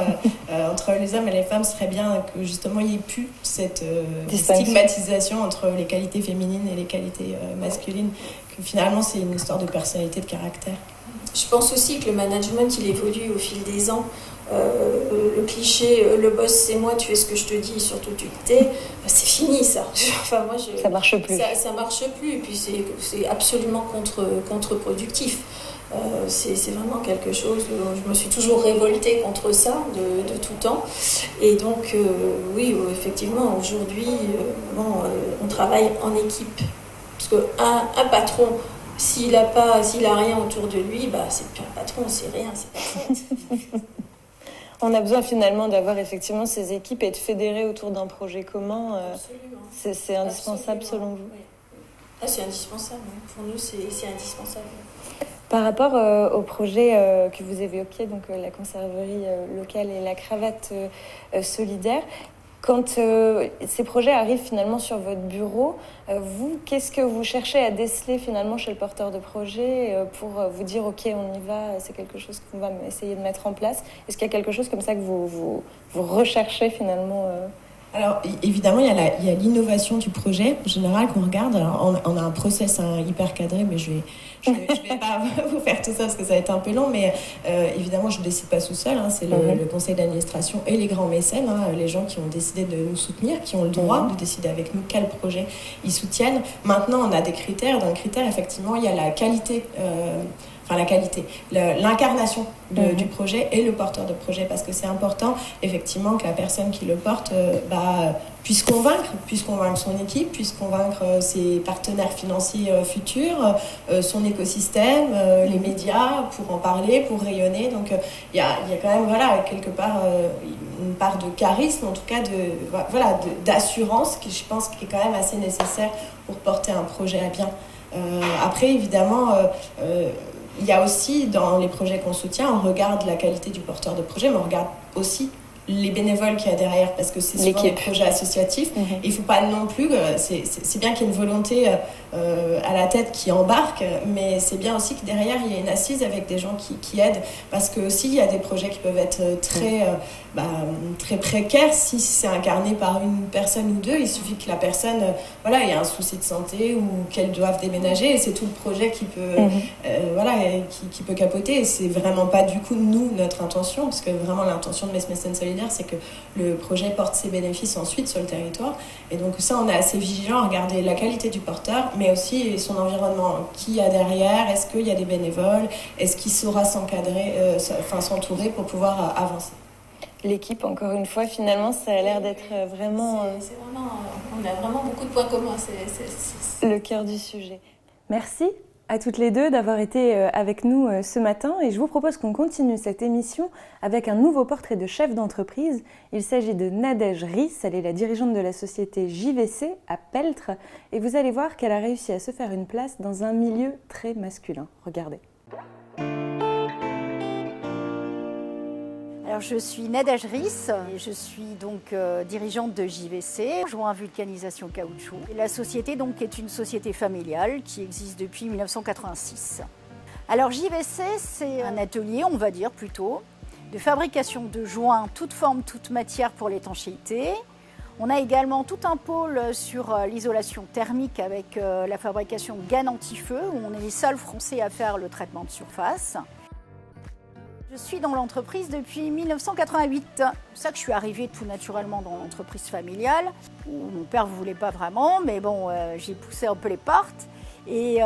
entre les hommes et les femmes, ce serait bien que justement il n'y ait plus cette stigmatisation entre les qualités féminines et les qualités masculines, que finalement c'est une histoire de personnalité, de caractère. Je pense aussi que le management il évolue au fil des ans. Le cliché le boss c'est moi, tu fais ce que je te dis, surtout tu te tais, c'est fini ça. Enfin, moi, ça marche plus. Ça marche plus et puis c'est absolument contre-productif. C'est vraiment quelque chose, je me suis toujours révoltée contre ça de tout temps. Et donc, oui, effectivement, aujourd'hui, on travaille en équipe. Parce qu'un patron, s'il a rien autour de lui, c'est plus un patron, c'est rien, c'est personne. On a besoin finalement d'avoir effectivement ces équipes et de fédérer autour d'un projet commun. C'est indispensable selon vous. Oui. Ah, c'est indispensable. Pour nous, c'est indispensable. Par rapport au projet que vous évoquiez, donc la conserverie locale et la cravate solidaire, quand ces projets arrivent finalement sur votre bureau, vous, qu'est-ce que vous cherchez à déceler finalement chez le porteur de projet pour vous dire ok, on y va, c'est quelque chose qu'on va essayer de mettre en place? Est-ce qu'il y a quelque chose comme ça que vous recherchez finalement Alors évidemment, il y a l'innovation du projet en général qu'on regarde. Alors, on a un process hyper cadré, mais je vais pas vous faire tout ça parce que ça va être un peu long. Mais évidemment, je ne décide pas tout seul. C'est le conseil d'administration et les grands mécènes, les gens qui ont décidé de nous soutenir, qui ont le droit de décider avec nous quel projet ils soutiennent. Maintenant, on a des critères. Dans les critères, effectivement, il y a la qualité. L'incarnation du projet et le porteur de projet, parce que c'est important effectivement que la personne qui le porte puisse convaincre son équipe, puisse convaincre ses partenaires financiers futurs, son écosystème, les médias pour en parler, pour rayonner. Donc il y a quand même quelque part une part de charisme, en tout cas d'assurance qui je pense qui est quand même assez nécessaire pour porter un projet à bien. Après évidemment il y a aussi, dans les projets qu'on soutient, on regarde la qualité du porteur de projet, mais on regarde aussi les bénévoles qu'il y a derrière, parce que c'est souvent des projets associatifs. Il ne faut pas non plus... C'est bien qu'il y ait une volonté à la tête qui embarque, mais c'est bien aussi que derrière, il y ait une assise avec des gens qui aident, parce que aussi, il y a des projets qui peuvent être très précaires si c'est incarné par une personne ou deux. Il suffit que la personne ait un souci de santé ou qu'elle doive déménager, et c'est tout le projet qui peut, qui peut capoter. Et c'est vraiment pas du coup, nous, notre intention, parce que vraiment l'intention de Messes Mécènes Solidaires, c'est que le projet porte ses bénéfices ensuite sur le territoire. Et donc ça, on est assez vigilant à regarder la qualité du porteur, mais aussi son environnement. Qui y a derrière? Est-ce qu'il y a des bénévoles? Est-ce qu'il saura s'encadrer, s'entourer pour pouvoir avancer? L'équipe, encore une fois, finalement, ça a l'air d'être vraiment... C'est vraiment... On a vraiment beaucoup de points communs. C'est le cœur du sujet. Merci à toutes les deux d'avoir été avec nous ce matin, et je vous propose qu'on continue cette émission avec un nouveau portrait de chef d'entreprise. Il s'agit de Nadège Riss, elle est la dirigeante de la société JVC à Peltre, et vous allez voir qu'elle a réussi à se faire une place dans un milieu très masculin. Regardez. Alors, je suis Nadège Riss, et je suis donc dirigeante de JVC, Joint Vulcanisation Caoutchouc. Et la société donc est une société familiale qui existe depuis 1986. Alors JVC, c'est un atelier, on va dire plutôt, de fabrication de joints, toute forme, toute matière pour l'étanchéité. On a également tout un pôle sur l'isolation thermique avec la fabrication GAN anti-feu, où on est les seuls Français à faire le traitement de surface. Je suis dans l'entreprise depuis 1988. C'est pour ça que je suis arrivée tout naturellement dans l'entreprise familiale, où mon père ne voulait pas vraiment, mais bon, j'ai poussé un peu les portes. Et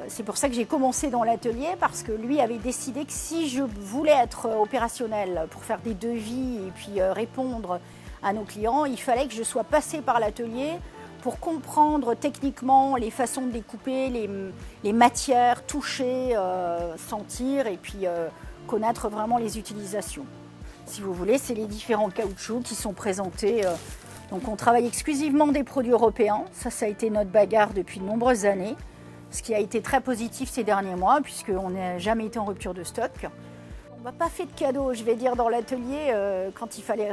c'est pour ça que j'ai commencé dans l'atelier, parce que lui avait décidé que si je voulais être opérationnelle pour faire des devis et puis répondre à nos clients, il fallait que je sois passée par l'atelier pour comprendre techniquement les façons de découper, les matières, toucher, sentir et puis connaître vraiment les utilisations. Si vous voulez, c'est les différents caoutchoucs qui sont présentés. Donc on travaille exclusivement des produits européens. Ça a été notre bagarre depuis de nombreuses années. Ce qui a été très positif ces derniers mois, puisqu'on n'a jamais été en rupture de stock. On m'a pas fait de cadeau, je vais dire, dans l'atelier, quand il fallait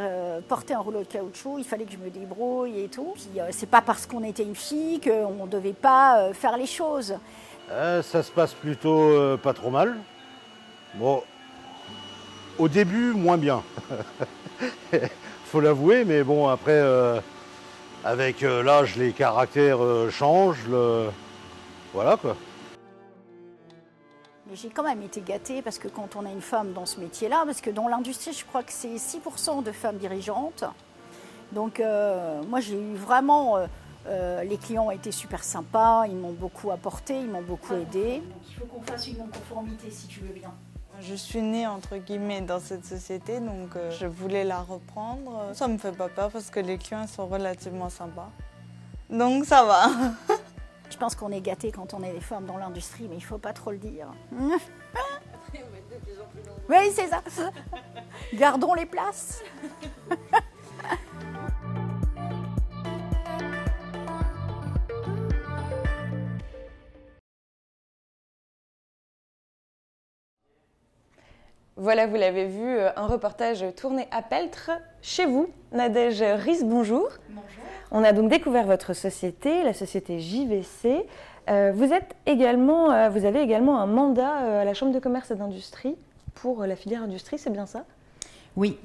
porter un rouleau de caoutchouc, il fallait que je me débrouille et tout. Puis c'est pas parce qu'on était une fille qu'on ne devait pas faire les choses. Ça se passe plutôt pas trop mal. Bon, au début, moins bien. Faut l'avouer, mais bon, après, avec l'âge, les caractères changent. Voilà quoi. Mais j'ai quand même été gâtée parce que quand on a une femme dans ce métier-là, parce que dans l'industrie, je crois que c'est 6% de femmes dirigeantes. Donc moi, j'ai eu vraiment... les clients ont été super sympas, ils m'ont beaucoup apporté, ils m'ont beaucoup aidé. Donc il faut qu'on fasse une non-conformité si tu veux bien. Je suis née entre guillemets dans cette société, donc je voulais la reprendre. Ça me fait pas peur parce que les clients sont relativement sympas. Donc ça va. Je pense qu'on est gâtés quand on est des femmes dans l'industrie, mais il ne faut pas trop le dire. Oui, c'est ça. Gardons les places. Voilà, vous l'avez vu, un reportage tourné à Peltre, chez vous. Nadège Riss, bonjour. Bonjour. On a donc découvert votre société, la société JVC. Vous avez également un mandat à la Chambre de commerce et d'industrie pour la filière industrie, c'est bien ça? Oui,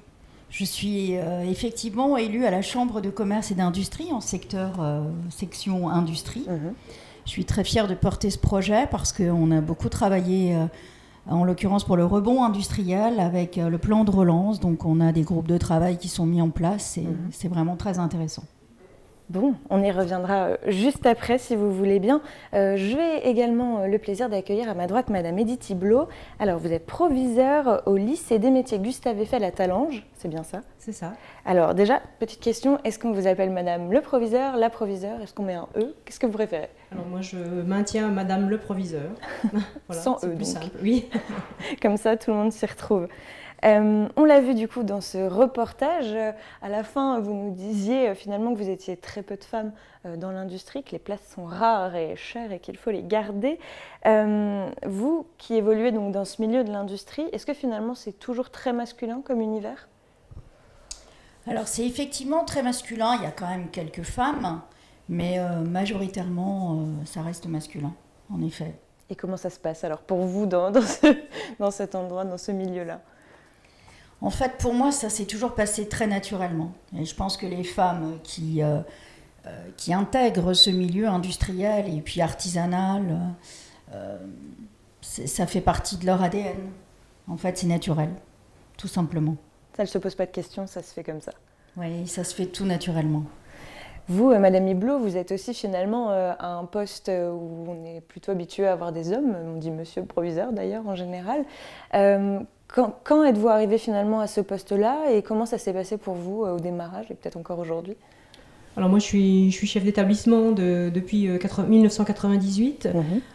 je suis effectivement élue à la Chambre de commerce et d'industrie en section industrie. Je suis très fière de porter ce projet parce qu'on a beaucoup travaillé, en l'occurrence pour le rebond industriel avec le plan de relance. Donc on a des groupes de travail qui sont mis en place et c'est vraiment très intéressant. Bon, on y reviendra juste après si vous voulez bien. Je vais également le plaisir d'accueillir à ma droite Madame Edith Thibelot. Alors vous êtes proviseure au lycée des métiers Gustave Eiffel à Talange, c'est bien ça? C'est ça. Alors déjà, petite question, est-ce qu'on vous appelle Madame le proviseur, la proviseure? Est-ce qu'on met un E? Qu'est-ce que vous préférez? Alors moi je maintiens Madame le proviseur. Voilà, sans E plus donc. simple, oui. Comme ça tout le monde s'y retrouve. On l'a vu du coup dans ce reportage, à la fin vous nous disiez finalement que vous étiez très peu de femmes dans l'industrie, que les places sont rares et chères et qu'il faut les garder. Vous qui évoluez donc dans ce milieu de l'industrie, est-ce que finalement c'est toujours très masculin comme univers? Alors c'est effectivement très masculin, il y a quand même quelques femmes, mais majoritairement ça reste masculin, en effet. Et comment ça se passe alors pour vous dans cet endroit, dans ce milieu-là? En fait, pour moi, ça s'est toujours passé très naturellement. Et je pense que les femmes qui intègrent ce milieu industriel et puis artisanal, ça fait partie de leur ADN. En fait, c'est naturel, tout simplement. Ça ne se pose pas de questions, ça se fait comme ça. Oui, ça se fait tout naturellement. Vous, Madame Thibelot, vous êtes aussi finalement à un poste où on est plutôt habitué à avoir des hommes, on dit monsieur le proviseur d'ailleurs en général. Quand êtes-vous arrivé finalement à ce poste-là et comment ça s'est passé pour vous au démarrage et peut-être encore aujourd'hui? Alors moi je suis chef d'établissement depuis 1998.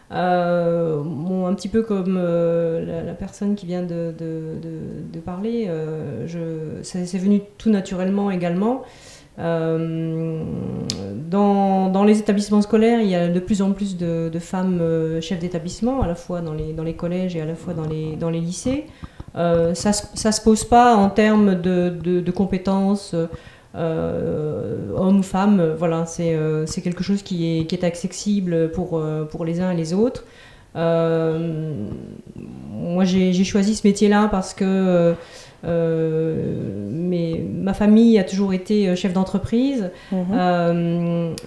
Un petit peu comme la personne qui vient de parler, c'est venu tout naturellement également. Dans les établissements scolaires, il y a de plus en plus de femmes chefs d'établissement, à la fois dans les collèges et à la fois dans les lycées. Ça se pose pas en termes de compétences hommes ou femmes. Voilà, c'est quelque chose qui est accessible pour les uns et les autres. Moi, j'ai choisi ce métier-là parce que ma famille a toujours été chef d'entreprise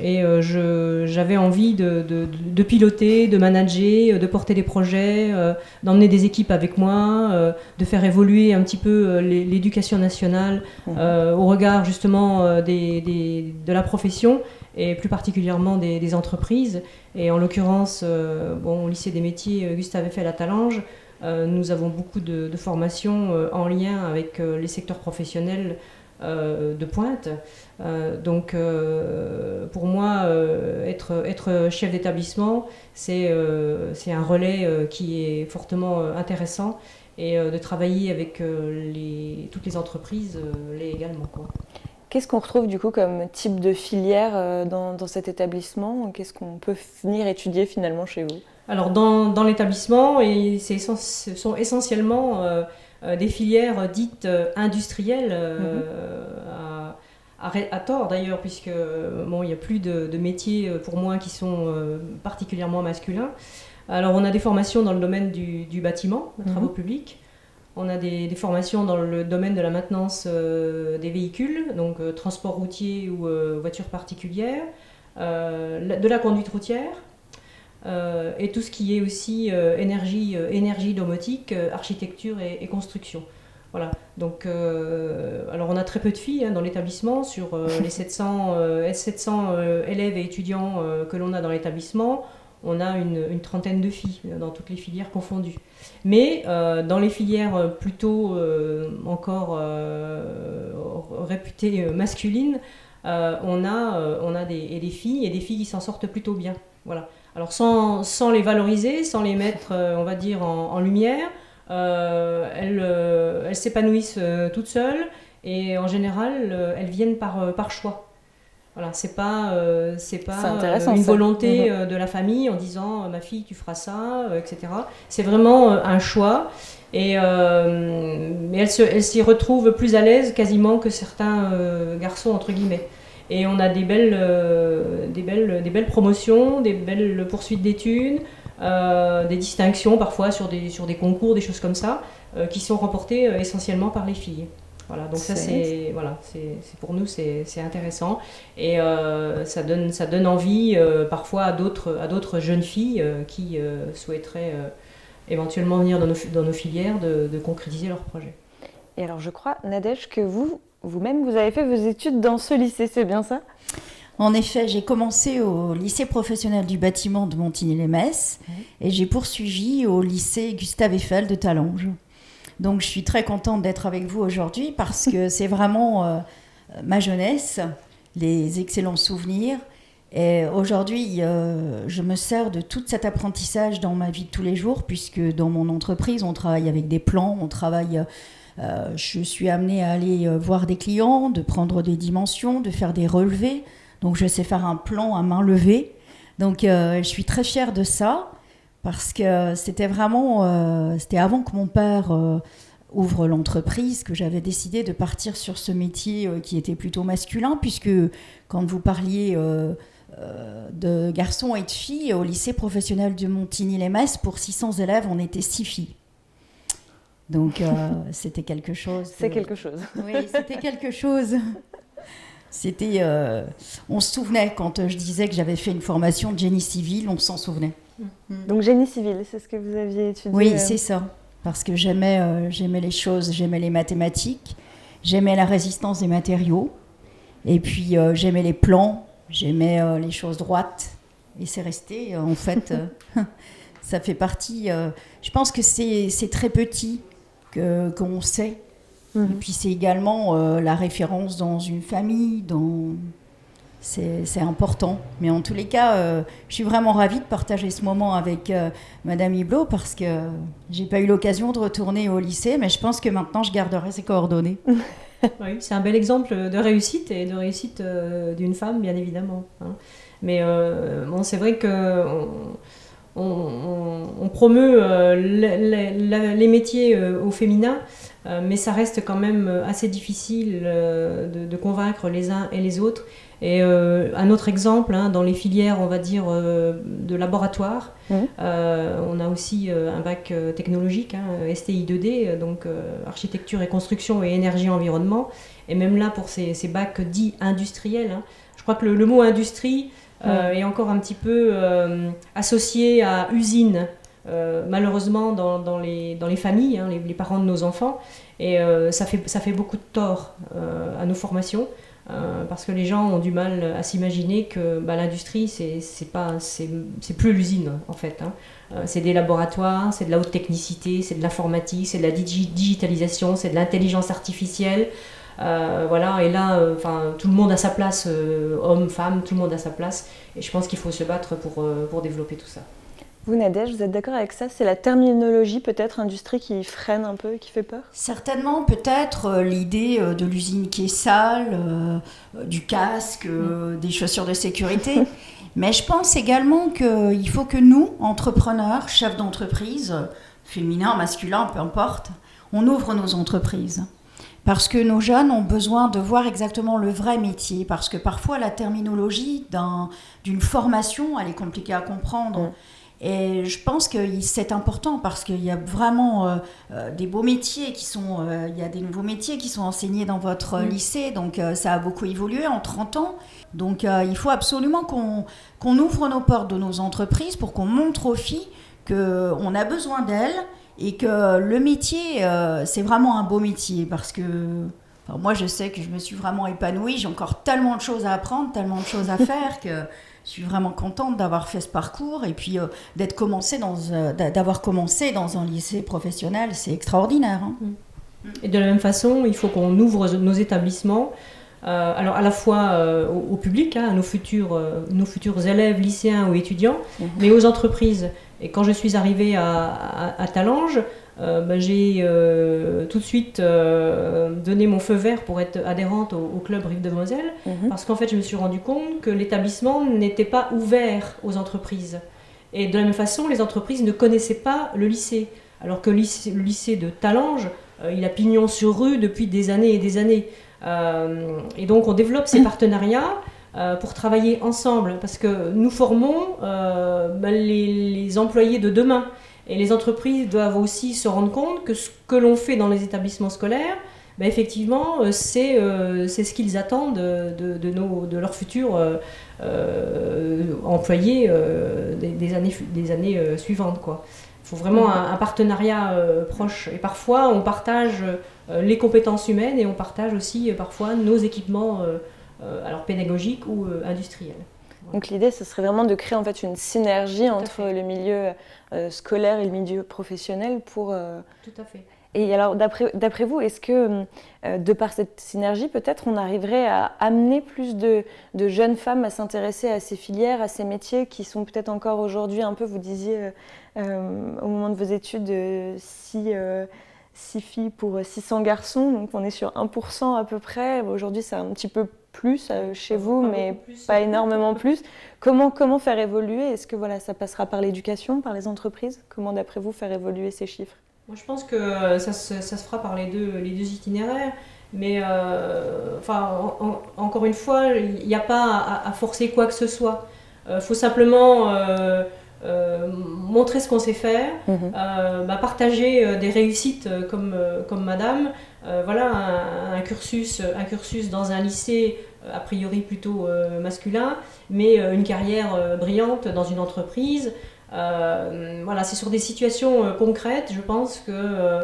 et j'avais envie de piloter, de manager, de porter des projets, d'emmener des équipes avec moi, de faire évoluer un petit peu l'éducation nationale au regard justement de la profession et plus particulièrement des entreprises. Et en l'occurrence, au lycée des métiers Gustave Eiffel à Talange, nous avons beaucoup de formations en lien avec les secteurs professionnels de pointe. Donc pour moi, être chef d'établissement, c'est un relais qui est fortement intéressant, et de travailler avec toutes les entreprises l'est également, quoi. Qu'est-ce qu'on retrouve du coup comme type de filière dans cet établissement? Qu'est-ce qu'on peut venir étudier finalement chez vous? Alors dans l'établissement, ce sont essentiellement des filières dites industrielles, à tort d'ailleurs, puisque il n'y a plus de métiers pour moi qui sont particulièrement masculins. Alors on a des formations dans le domaine du bâtiment, des travaux publics. On a des formations dans le domaine de la maintenance des véhicules, donc transport routier ou voiture particulière, de la conduite routière, et tout ce qui est aussi énergie domotique, architecture et construction. Voilà. Donc, alors on a très peu de filles dans l'établissement. Sur les 700 élèves et étudiants que l'on a dans l'établissement, on a une trentaine de filles dans toutes les filières confondues. Mais dans les filières plutôt encore réputées masculines, on a des filles, et des filles qui s'en sortent plutôt bien. Voilà. Alors sans les valoriser, sans les mettre, on va dire, en lumière, elles s'épanouissent toutes seules, et en général, elles viennent par choix. Voilà, c'est pas une volonté de la famille en disant ma fille tu feras ça, etc. C'est vraiment un choix, mais elle s'y retrouve plus à l'aise quasiment que certains garçons entre guillemets. Et on a des belles promotions, des belles poursuites d'études, des distinctions parfois sur des concours, des choses comme ça, qui sont remportées essentiellement par les filles. Voilà, donc ça c'est pour nous c'est intéressant, et ça donne envie parfois à d'autres jeunes filles qui souhaiteraient éventuellement venir dans nos filières de concrétiser leurs projets. Et alors je crois, Nadège, que vous-même vous avez fait vos études dans ce lycée, c'est bien ça? En effet, j'ai commencé au lycée professionnel du bâtiment de Montigny-lès-Metz, et j'ai poursuivi au lycée Gustave Eiffel de Talange. Donc je suis très contente d'être avec vous aujourd'hui, parce que c'est vraiment ma jeunesse, les excellents souvenirs. Et aujourd'hui, je me sers de tout cet apprentissage dans ma vie de tous les jours, puisque dans mon entreprise, on travaille avec des plans, je suis amenée à aller voir des clients, de prendre des dimensions, de faire des relevés. Donc je sais faire un plan à main levée. Donc je suis très fière de ça. Parce que c'était avant que mon père ouvre l'entreprise que j'avais décidé de partir sur ce métier qui était plutôt masculin, puisque quand vous parliez de garçons et de filles, au lycée professionnel de Montigny-lès-Metz, pour 600 élèves, on était 6 filles. Donc c'était quelque chose. C'est quelque chose. Oui, c'était quelque chose. On se souvenait, quand je disais que j'avais fait une formation de génie civil, on s'en souvenait. Donc génie civil, c'est ce que vous aviez étudié? Oui, c'est ça. Parce que j'aimais les choses, j'aimais les mathématiques, j'aimais la résistance des matériaux, et puis j'aimais les plans, j'aimais les choses droites. Et c'est resté, en fait, ça fait partie... je pense que c'est très petit qu'on sait. Et puis c'est également la référence dans une famille, c'est important. Mais en tous les cas, je suis vraiment ravie de partager ce moment avec Madame Hublot, parce que j'ai pas eu l'occasion de retourner au lycée, mais je pense que maintenant je garderai ses coordonnées. Oui, c'est un bel exemple de réussite, et de réussite d'une femme, bien évidemment. Mais c'est vrai que on promeut les métiers au féminin, mais ça reste quand même assez difficile de convaincre les uns et les autres. Et un autre exemple, dans les filières, on va dire, de laboratoire, on a aussi un bac technologique, STI 2D, donc architecture et construction et énergie-environnement. Et même là, pour ces bacs dits industriels, je crois que le mot industrie est encore un petit peu associé à usine, malheureusement dans les familles, les parents de nos enfants. Et ça fait beaucoup de tort à nos formations. Parce que les gens ont du mal à s'imaginer que l'industrie, c'est plus l'usine, en fait. C'est des laboratoires, c'est de la haute technicité, c'est de l'informatique, c'est de la digitalisation, c'est de l'intelligence artificielle. Voilà, et là, tout le monde a sa place, homme, femme, tout le monde a sa place. Et je pense qu'il faut se battre pour développer tout ça. Vous, Nadège, vous êtes d'accord avec ça? C'est la terminologie, peut-être, industrie, qui freine un peu, qui fait peur? Certainement, peut-être l'idée de l'usine qui est sale, du casque, des chaussures de sécurité. Mais je pense également qu'il faut que nous, entrepreneurs, chefs d'entreprise, féminins, masculins, peu importe, on ouvre nos entreprises. Parce que nos jeunes ont besoin de voir exactement le vrai métier. Parce que parfois, la terminologie d'une formation, elle est compliquée à comprendre. Et je pense que c'est important parce qu'il y a vraiment des beaux métiers il y a des nouveaux métiers qui sont enseignés dans votre lycée, donc ça a beaucoup évolué en 30 ans. Donc il faut absolument qu'on ouvre nos portes de nos entreprises pour qu'on montre aux filles qu'on a besoin d'elles et que le métier, c'est vraiment un beau métier parce que moi je sais que je me suis vraiment épanouie, j'ai encore tellement de choses à apprendre, tellement de choses à faire que... Je suis vraiment contente d'avoir fait ce parcours et puis d'avoir commencé dans un lycée professionnel, c'est extraordinaire. Hein. Et de la même façon, il faut qu'on ouvre nos établissements, alors à la fois au public, à nos futurs élèves, lycéens ou étudiants, mais aux entreprises. Et quand je suis arrivée à Talange, j'ai tout de suite donné mon feu vert pour être adhérente au club Rive-de-Moselle, parce qu'en fait je me suis rendu compte que l'établissement n'était pas ouvert aux entreprises. Et de la même façon, les entreprises ne connaissaient pas le lycée, alors que le lycée de Talange, il a pignon sur rue depuis des années et des années. Et donc on développe ces partenariats pour travailler ensemble, parce que nous formons les employés de demain. Et les entreprises doivent aussi se rendre compte que ce que l'on fait dans les établissements scolaires, effectivement, c'est ce qu'ils attendent de leurs futurs employés des années suivantes, quoi. Il faut vraiment un partenariat proche. Et parfois, on partage les compétences humaines et on partage aussi parfois nos équipements alors pédagogiques ou industriels. Donc l'idée, ce serait vraiment de créer en fait une synergie entre le milieu scolaire et le milieu professionnel pour... Tout à fait. Et alors, d'après vous, est-ce que, de par cette synergie, peut-être on arriverait à amener plus de jeunes femmes à s'intéresser à ces filières, à ces métiers qui sont peut-être encore aujourd'hui un peu, vous disiez au moment de vos études, 6 filles pour 600 garçons, donc on est sur 1% à peu près. Aujourd'hui, c'est un petit peu plus chez vous, mais pas énormément plus. Comment faire évoluer? Est-ce que ça passera par l'éducation, par les entreprises? Comment, d'après vous, faire évoluer ces chiffres? Moi, je pense que ça se fera par les deux itinéraires, mais encore une fois, il n'y a pas à forcer quoi que ce soit. Faut simplement montrer ce qu'on sait faire, partager des réussites comme madame, un cursus dans un lycée a priori plutôt masculin, mais une carrière brillante dans une entreprise. C'est sur des situations concrètes, je pense que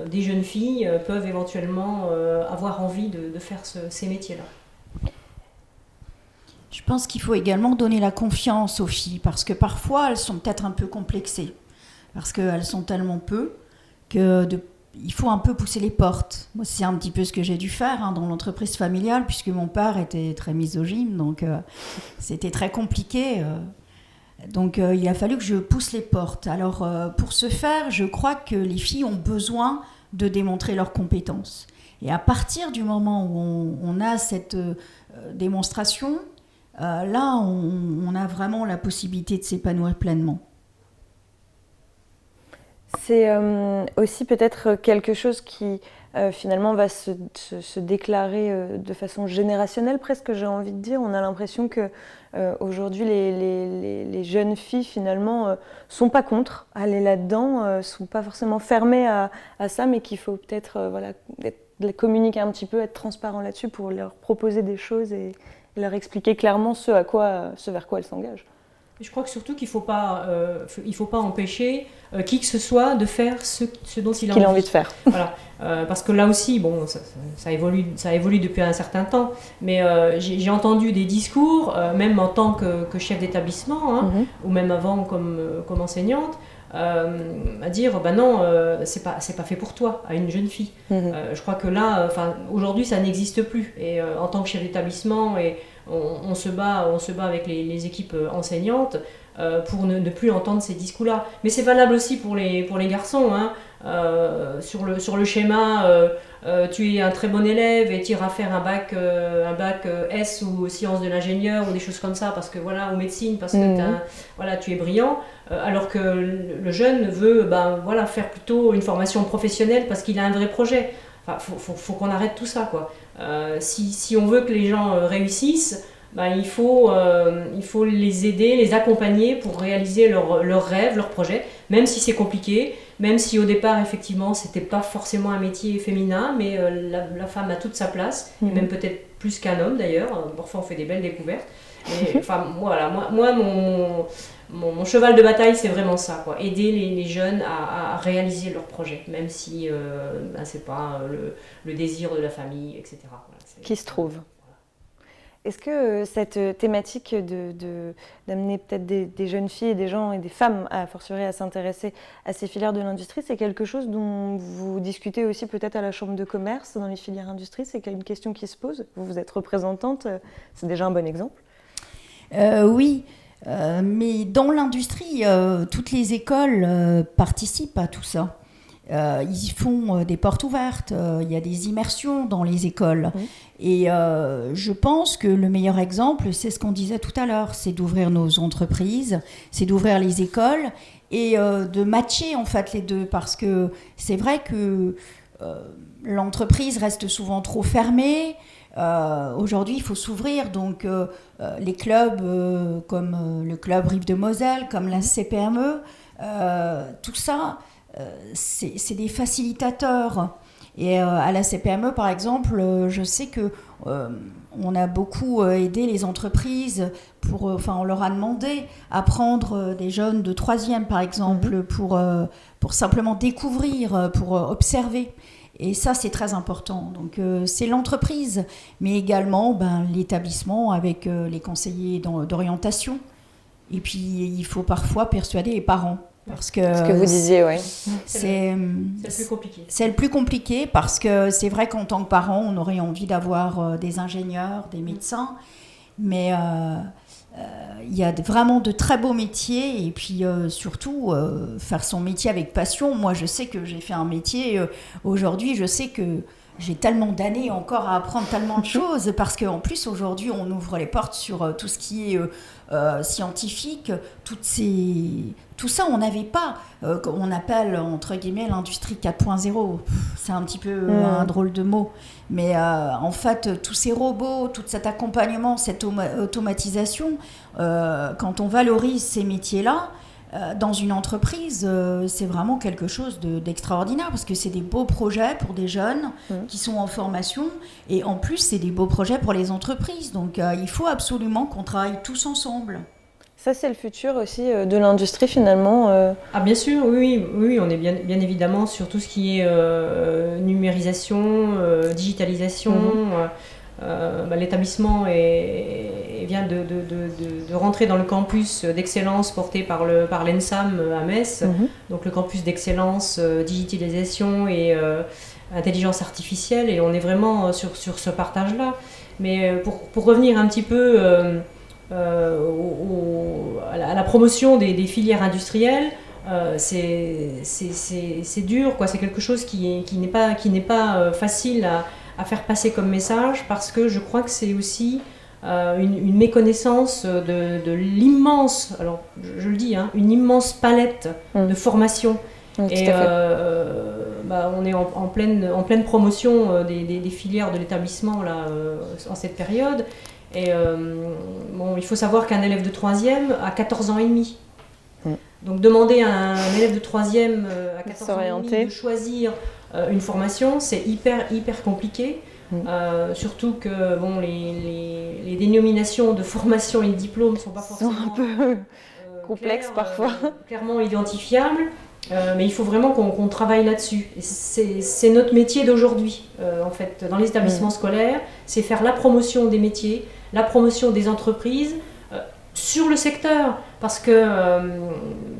des jeunes filles peuvent éventuellement avoir envie de faire ces métiers-là. Je pense qu'il faut également donner la confiance aux filles, parce que parfois elles sont peut-être un peu complexées, parce qu'elles sont tellement peu il faut un peu pousser les portes. Moi, c'est un petit peu ce que j'ai dû faire dans l'entreprise familiale, puisque mon père était très misogyne, donc c'était très compliqué. Donc il a fallu que je pousse les portes. Alors pour ce faire, je crois que les filles ont besoin de démontrer leurs compétences. Et à partir du moment où on a cette démonstration, là on a vraiment la possibilité de s'épanouir pleinement. C'est aussi peut-être quelque chose qui finalement va se déclarer de façon générationnelle presque, j'ai envie de dire. On a l'impression que aujourd'hui les jeunes filles finalement sont pas contre aller là-dedans, sont pas forcément fermées à ça, mais qu'il faut peut-être communiquer un petit peu, être transparent là-dessus pour leur proposer des choses et leur expliquer clairement ce vers quoi elles s'engagent. Je crois que surtout qu'il faut pas empêcher qui que ce soit de faire ce dont il a envie de faire. Voilà, parce que là aussi, bon, ça évolue depuis un certain temps, mais j'ai entendu des discours, même en tant que chef d'établissement, ou même avant comme enseignante, à dire non, c'est pas fait pour toi, à une jeune fille. Je crois que là, aujourd'hui, ça n'existe plus. Et en tant que chef d'établissement, on se bat avec les équipes enseignantes pour ne plus entendre ces discours-là. Mais c'est valable aussi pour les garçons. Hein. Sur le schéma, tu es un très bon élève et tu iras faire un bac S ou sciences de l'ingénieur ou des choses comme ça, parce que ou médecine, parce que tu es brillant, alors que le jeune veut faire plutôt une formation professionnelle parce qu'il a un vrai projet. Faut qu'on arrête tout ça, quoi. Si on veut que les gens réussissent, il faut les aider, les accompagner pour réaliser leurs rêves, leurs projets, même si c'est compliqué, même si au départ, effectivement, c'était pas forcément un métier féminin, mais la femme a toute sa place, et même peut-être plus qu'un homme d'ailleurs. Parfois, on fait des belles découvertes. Et, moi, mon cheval de bataille, c'est vraiment ça, quoi. Aider les jeunes à réaliser leurs projets, même si c'est pas le désir de la famille, etc. Qui se trouve. Est-ce que cette thématique d'amener peut-être des jeunes filles et des gens et des femmes à fortiori à s'intéresser à ces filières de l'industrie, c'est quelque chose dont vous discutez aussi peut-être à la Chambre de commerce dans les filières industrie? C'est une question qui se pose. Vous êtes représentante, c'est déjà un bon exemple. Oui, mais dans l'industrie, toutes les écoles participent à tout ça. Ils font des portes ouvertes, il y a des immersions dans les écoles. Et je pense que le meilleur exemple, c'est ce qu'on disait tout à l'heure, c'est d'ouvrir nos entreprises, c'est d'ouvrir les écoles et de matcher en fait les deux. Parce que c'est vrai que l'entreprise reste souvent trop fermée. Aujourd'hui, il faut s'ouvrir. Donc, les clubs comme le club Rive de Moselle, comme la CPME, tout ça... c'est des facilitateurs. Et à la CPME, par exemple, je sais que on a beaucoup aidé les entreprises on leur a demandé à prendre des jeunes de 3e, par exemple, pour simplement découvrir, pour observer. Et ça, c'est très important. Donc, c'est l'entreprise, mais également l'établissement avec les conseillers d'orientation. Et puis, il faut parfois persuader les parents. Parce que ce que vous disiez, oui. C'est le plus compliqué. C'est le plus compliqué parce que c'est vrai qu'en tant que parent, on aurait envie d'avoir des ingénieurs, des médecins, mais il y a vraiment de très beaux métiers et puis surtout faire son métier avec passion. Moi, je sais que j'ai fait un métier aujourd'hui, je sais que j'ai tellement d'années encore à apprendre tellement de choses parce qu'en plus aujourd'hui on ouvre les portes sur tout ce qui est scientifique, tout ça on n'avait pas, on appelle entre guillemets l'industrie 4.0, c'est un petit peu un drôle de mot, mais en fait tous ces robots, tout cet accompagnement, cette automatisation, quand on valorise ces métiers-là, dans une entreprise, c'est vraiment quelque chose d'extraordinaire parce que c'est des beaux projets pour des jeunes qui sont en formation et en plus c'est des beaux projets pour les entreprises. Donc il faut absolument qu'on travaille tous ensemble. Ça, c'est le futur aussi de l'industrie finalement. Ah bien sûr, oui, on est bien évidemment sur tout ce qui est numérisation, digitalisation. L'établissement vient de rentrer dans le campus d'excellence porté par l'ENSAM à Metz, donc le campus d'excellence, digitalisation et intelligence artificielle, et on est vraiment sur ce partage-là. Mais pour revenir un petit peu à la promotion des filières industrielles, c'est dur, quoi. C'est quelque chose qui n'est pas facile à faire passer comme message, parce que je crois que c'est aussi une méconnaissance de l'immense, alors je le dis, une immense palette de formation. Et on est en pleine promotion des filières de l'établissement là, en cette période. Et il faut savoir qu'un élève de 3e a 14 ans et demi. Donc demander à un élève de 3e à 14 ans et demi de choisir une formation, c'est hyper compliqué. Surtout que les dénominations de formation et de diplôme ne sont pas forcément un peu complexes parfois. Clairement identifiables. Mais il faut vraiment qu'on travaille là-dessus. Et c'est notre métier d'aujourd'hui, en fait, dans les établissements scolaires. C'est faire la promotion des métiers, la promotion des entreprises, sur le secteur, parce que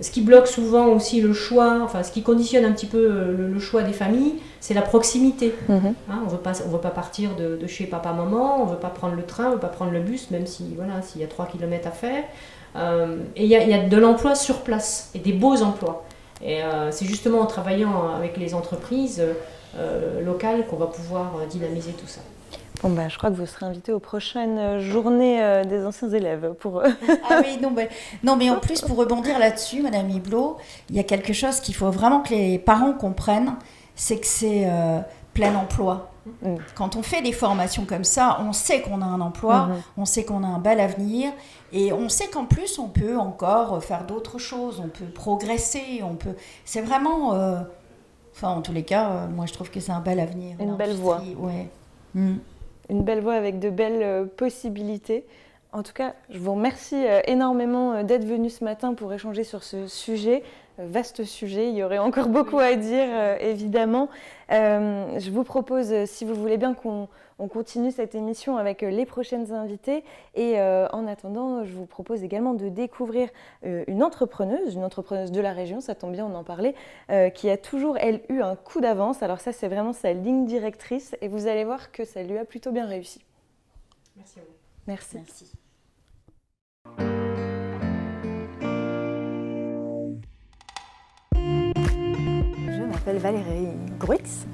ce qui bloque souvent aussi le choix, enfin ce qui conditionne un petit peu le choix des familles, c'est la proximité. Hein, on veut pas partir de chez papa-maman, on veut pas prendre le train, on veut pas prendre le bus, même si voilà, s'il y a 3 km à faire. Et il y a de l'emploi sur place, et des beaux emplois. Et c'est justement en travaillant avec les entreprises locales qu'on va pouvoir dynamiser tout ça. Bon je crois que vous serez invité aux prochaines journées des anciens élèves pour... Ah oui, non mais en plus pour rebondir là-dessus, Madame Hublot, il y a quelque chose qu'il faut vraiment que les parents comprennent, c'est que c'est plein emploi. Quand on fait des formations comme ça, on sait qu'on a un emploi, on sait qu'on a un bel avenir et on sait qu'en plus on peut encore faire d'autres choses, on peut progresser, c'est vraiment, en tous les cas, moi je trouve que c'est un bel avenir. Une belle voie. Ouais. Une belle voie avec de belles possibilités. En tout cas, je vous remercie énormément d'être venu ce matin pour échanger sur ce sujet. Vaste sujet, il y aurait encore beaucoup à dire, évidemment. Je vous propose, si vous voulez bien, qu'on continue cette émission avec les prochaines invités. Et en attendant, je vous propose également de découvrir une entrepreneuse de la région, ça tombe bien, on en parlait, qui a toujours, elle, eu un coup d'avance. Alors ça, c'est vraiment sa ligne directrice et vous allez voir que ça lui a plutôt bien réussi. Merci à vous. Merci. Je m'appelle Valérie Gruix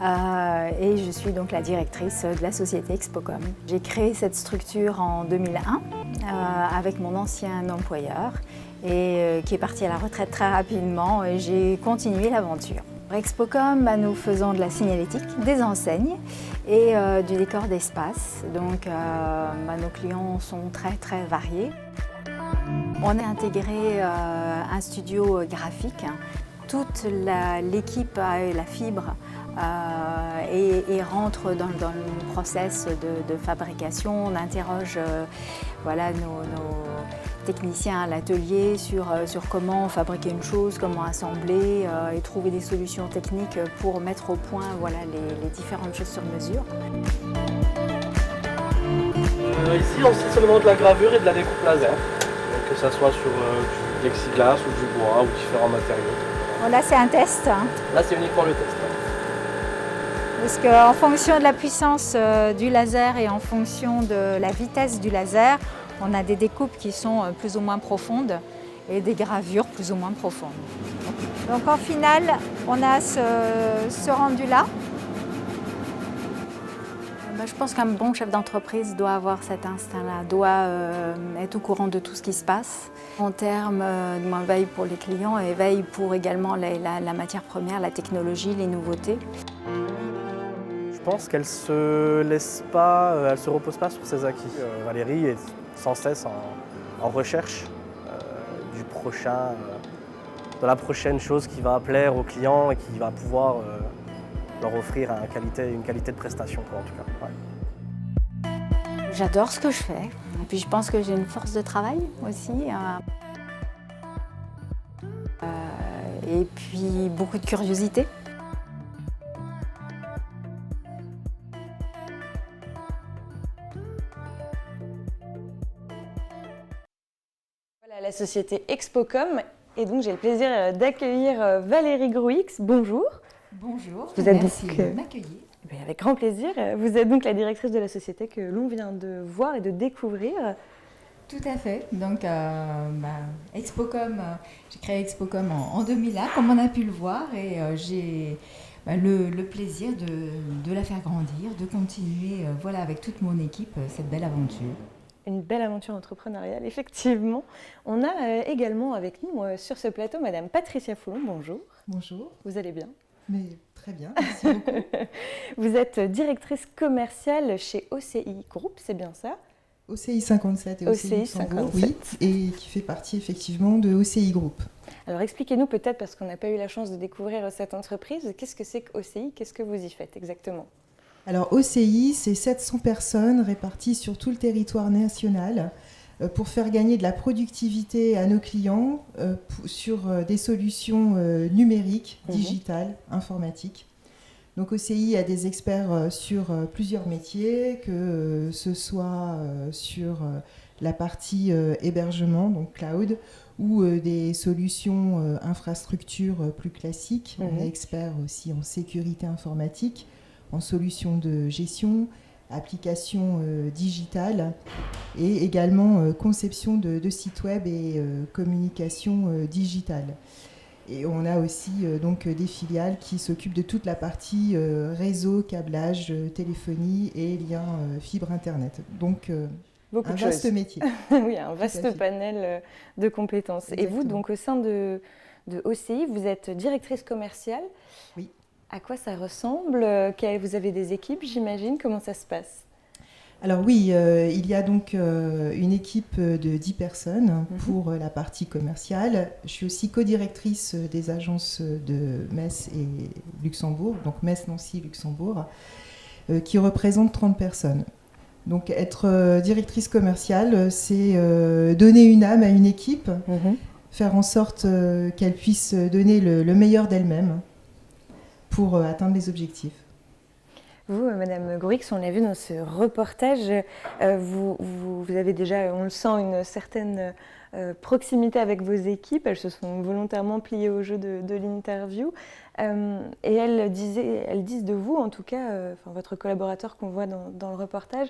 et je suis donc la directrice de la société Expocom. J'ai créé cette structure en 2001 avec mon ancien employeur et qui est parti à la retraite très rapidement et j'ai continué l'aventure. Expocom, nous faisons de la signalétique, des enseignes et du décor d'espace. Donc nos clients sont très très variés. On a intégré un studio graphique. Toute l'équipe a la fibre et rentre dans le process de fabrication. On interroge nos techniciens à l'atelier sur comment fabriquer une chose, comment assembler et trouver des solutions techniques pour mettre au point les différentes choses sur mesure. Ici, on sait seulement de la gravure et de la découpe laser, donc, que ce soit sur du plexiglas ou du bois ou différents matériaux. Bon, là, c'est un test. Là, c'est uniquement le test. Parce qu'en fonction de la puissance du laser et en fonction de la vitesse du laser, on a des découpes qui sont plus ou moins profondes et des gravures plus ou moins profondes. Donc en finale, on a ce rendu-là. Je pense qu'un bon chef d'entreprise doit avoir cet instinct-là, doit être au courant de tout ce qui se passe. En termes de veille pour les clients et veille pour également la matière première, la technologie, les nouveautés. Je pense qu'elle se repose pas sur ses acquis. Valérie est sans cesse en recherche du prochain, de la prochaine chose qui va plaire aux clients et qui va pouvoir leur offrir une qualité de prestation, en tout cas. Ouais. J'adore ce que je fais. Et puis je pense que j'ai une force de travail aussi. Et puis beaucoup de curiosité. Voilà la société Expocom. Et donc j'ai le plaisir d'accueillir Valérie Gruix. Bonjour. Bonjour, Merci de m'accueillir. Avec grand plaisir. Vous êtes donc la directrice de la société que l'on vient de voir et de découvrir. Tout à fait. Donc, Expocom, j'ai créé Expocom en 2001, comme on a pu le voir, et j'ai le plaisir de la faire grandir, de continuer avec toute mon équipe cette belle aventure. Une belle aventure entrepreneuriale, effectivement. On a également avec nous sur ce plateau Madame Patricia Foulon. Bonjour. Bonjour. Vous allez bien ? Mais très bien, merci beaucoup. Vous êtes directrice commerciale chez OCI Group, c'est bien ça ? OCI 57 et OCI Luxembourg, oui, et qui fait partie effectivement de OCI Group. Alors expliquez-nous peut-être, parce qu'on n'a pas eu la chance de découvrir cette entreprise, qu'est-ce que c'est que OCI, qu'est-ce que vous y faites exactement ? Alors OCI, c'est 700 personnes réparties sur tout le territoire national pour faire gagner de la productivité à nos clients sur des solutions numériques, digitales, informatiques. Donc OCI a des experts sur plusieurs métiers, que ce soit sur la partie hébergement, donc cloud, ou des solutions infrastructures plus classiques. On est expert aussi en sécurité informatique, en solutions de gestion, applications digitales et également conception de sites web et communication digitale. Et on a aussi donc des filiales qui s'occupent de toute la partie réseau, câblage, téléphonie et liens fibre Internet. Donc un vaste métier. Oui, un vaste panel de compétences. Exactement. Et vous, donc au sein de OCI, vous êtes directrice commerciale. Oui. À quoi ça ressemble? Vous avez des équipes, j'imagine. Comment ça se passe? Alors oui, il y a donc une équipe de 10 personnes pour la partie commerciale. Je suis aussi co-directrice des agences de Metz et Luxembourg, donc Metz, Nancy, Luxembourg, qui représentent 30 personnes. Donc être directrice commerciale, c'est donner une âme à une équipe, faire en sorte qu'elle puisse donner le meilleur d'elle-même pour atteindre les objectifs. Vous, Madame Gourix, on l'a vu dans ce reportage, vous avez déjà, on le sent, une certaine proximité avec vos équipes. Elles se sont volontairement pliées au jeu de l'interview. Et elles disent de vous, en tout cas, votre collaborateur qu'on voit dans le reportage,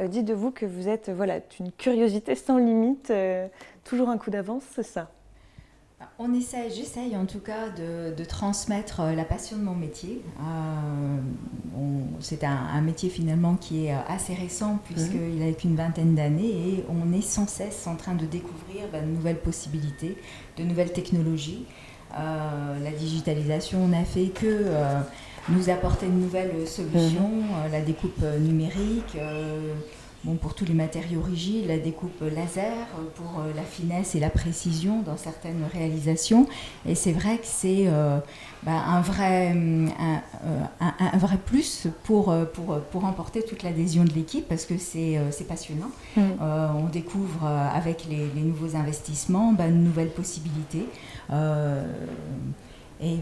dit de vous que vous êtes une curiosité sans limite, toujours un coup d'avance, c'est ça? J'essaye en tout cas de transmettre la passion de mon métier. C'est un métier finalement qui est assez récent puisqu'il n'a qu'une vingtaine d'années et on est sans cesse en train de découvrir de nouvelles possibilités, de nouvelles technologies. La digitalisation n'a fait que nous apporter de nouvelles solutions, la découpe numérique, pour tous les matériaux rigides, la découpe laser, pour la finesse et la précision dans certaines réalisations. Et c'est vrai que c'est un vrai plus pour emporter toute l'adhésion de l'équipe parce que c'est passionnant. On découvre avec les nouveaux investissements de nouvelles possibilités. Et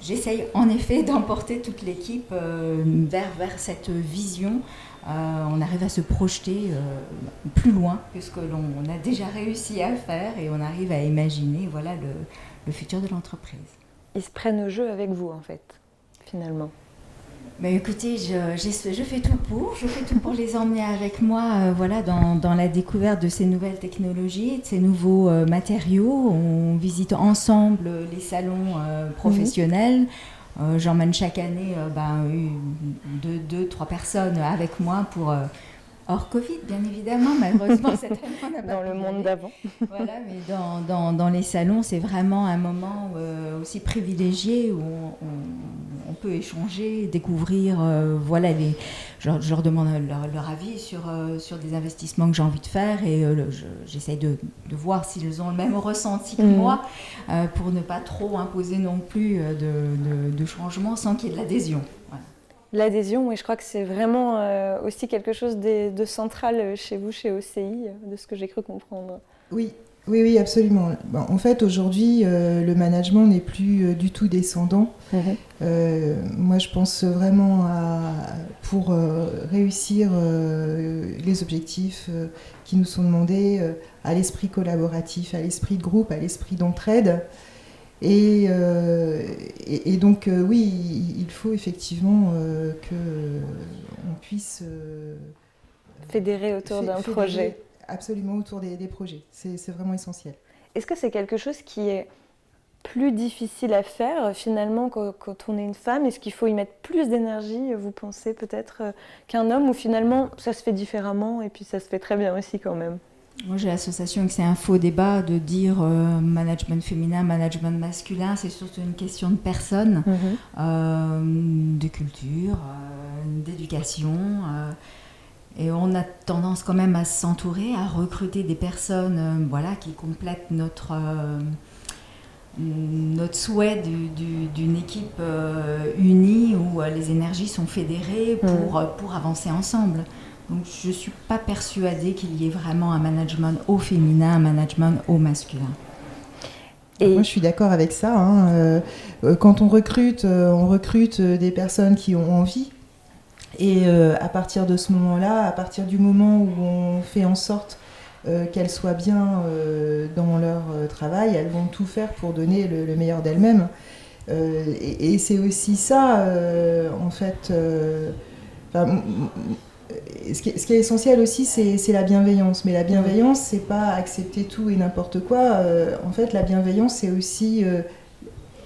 j'essaye en effet d'emporter toute l'équipe vers cette vision. On arrive à se projeter plus loin que ce que l'on a déjà réussi à faire et on arrive à imaginer le futur de l'entreprise. Ils se prennent au jeu avec vous en fait, finalement. Mais écoutez, je fais tout pour les emmener avec moi dans la découverte de ces nouvelles technologies, de ces nouveaux matériaux. On visite ensemble les salons professionnels. J'emmène chaque année 2-3 personnes avec moi pour hors Covid, bien évidemment. Malheureusement, cette année, on n'a pas dans le monde d'avant. Voilà, mais dans les salons, c'est vraiment un moment aussi privilégié où on peut échanger, découvrir. Je leur demande leur avis sur des investissements que j'ai envie de faire et j'essaye de voir s'ils ont le même ressenti que moi pour ne pas trop imposer non plus de changements sans qu'il y ait de l'adhésion. Voilà. L'adhésion, oui, je crois que c'est vraiment aussi quelque chose de central chez vous, chez OCI, de ce que j'ai cru comprendre. Oui, absolument. En fait, aujourd'hui, le management n'est plus du tout descendant. Moi, je pense vraiment pour réussir les objectifs qui nous sont demandés, à l'esprit collaboratif, à l'esprit de groupe, à l'esprit d'entraide. Et donc, oui, il faut effectivement qu'on puisse fédérer autour d'un projet. Absolument, autour des projets. C'est vraiment essentiel. Est-ce que c'est quelque chose qui est plus difficile à faire, finalement, quand on est une femme? Est-ce qu'il faut y mettre plus d'énergie, vous pensez, peut-être, qu'un homme, ou finalement, ça se fait différemment et puis ça se fait très bien aussi quand même? Moi, j'ai l'association que c'est un faux débat de dire management féminin, management masculin. C'est surtout une question de personnes, de culture, d'éducation. Et on a tendance quand même à s'entourer, à recruter des personnes qui complètent notre souhait d'une équipe unie où les énergies sont fédérées pour avancer ensemble. Donc je ne suis pas persuadée qu'il y ait vraiment un management au féminin, un management au masculin. Moi, je suis d'accord avec ça. Quand on recrute des personnes qui ont envie. Et à partir de ce moment-là, à partir du moment où on fait en sorte qu'elles soient bien dans leur travail, elles vont tout faire pour donner le meilleur d'elles-mêmes. Et c'est aussi ça, en fait. Ce qui est essentiel aussi, c'est la bienveillance. Mais la bienveillance, c'est pas accepter tout et n'importe quoi. En fait, la bienveillance, c'est aussi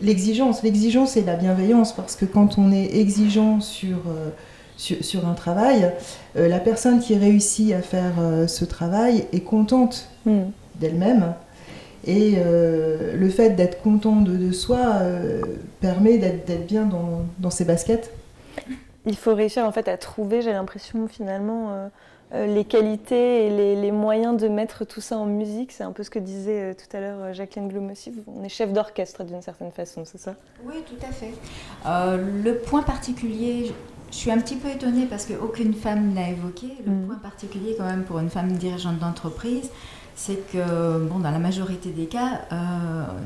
l'exigence. L'exigence et la bienveillance, parce que quand on est exigeant sur un travail, la personne qui réussit à faire ce travail est contente d'elle-même. Et le fait d'être content de soi permet d'être bien dans ses baskets. Il faut réussir en fait à trouver, j'ai l'impression finalement, les qualités et les moyens de mettre tout ça en musique. C'est un peu ce que disait tout à l'heure Jacqueline Blum aussi. On est chef d'orchestre d'une certaine façon, c'est ça? Oui, tout à fait. Le point particulier, je suis un petit peu étonnée parce qu'aucune femme l'a évoqué. Le point particulier quand même pour une femme dirigeante d'entreprise, c'est que bon, dans la majorité des cas,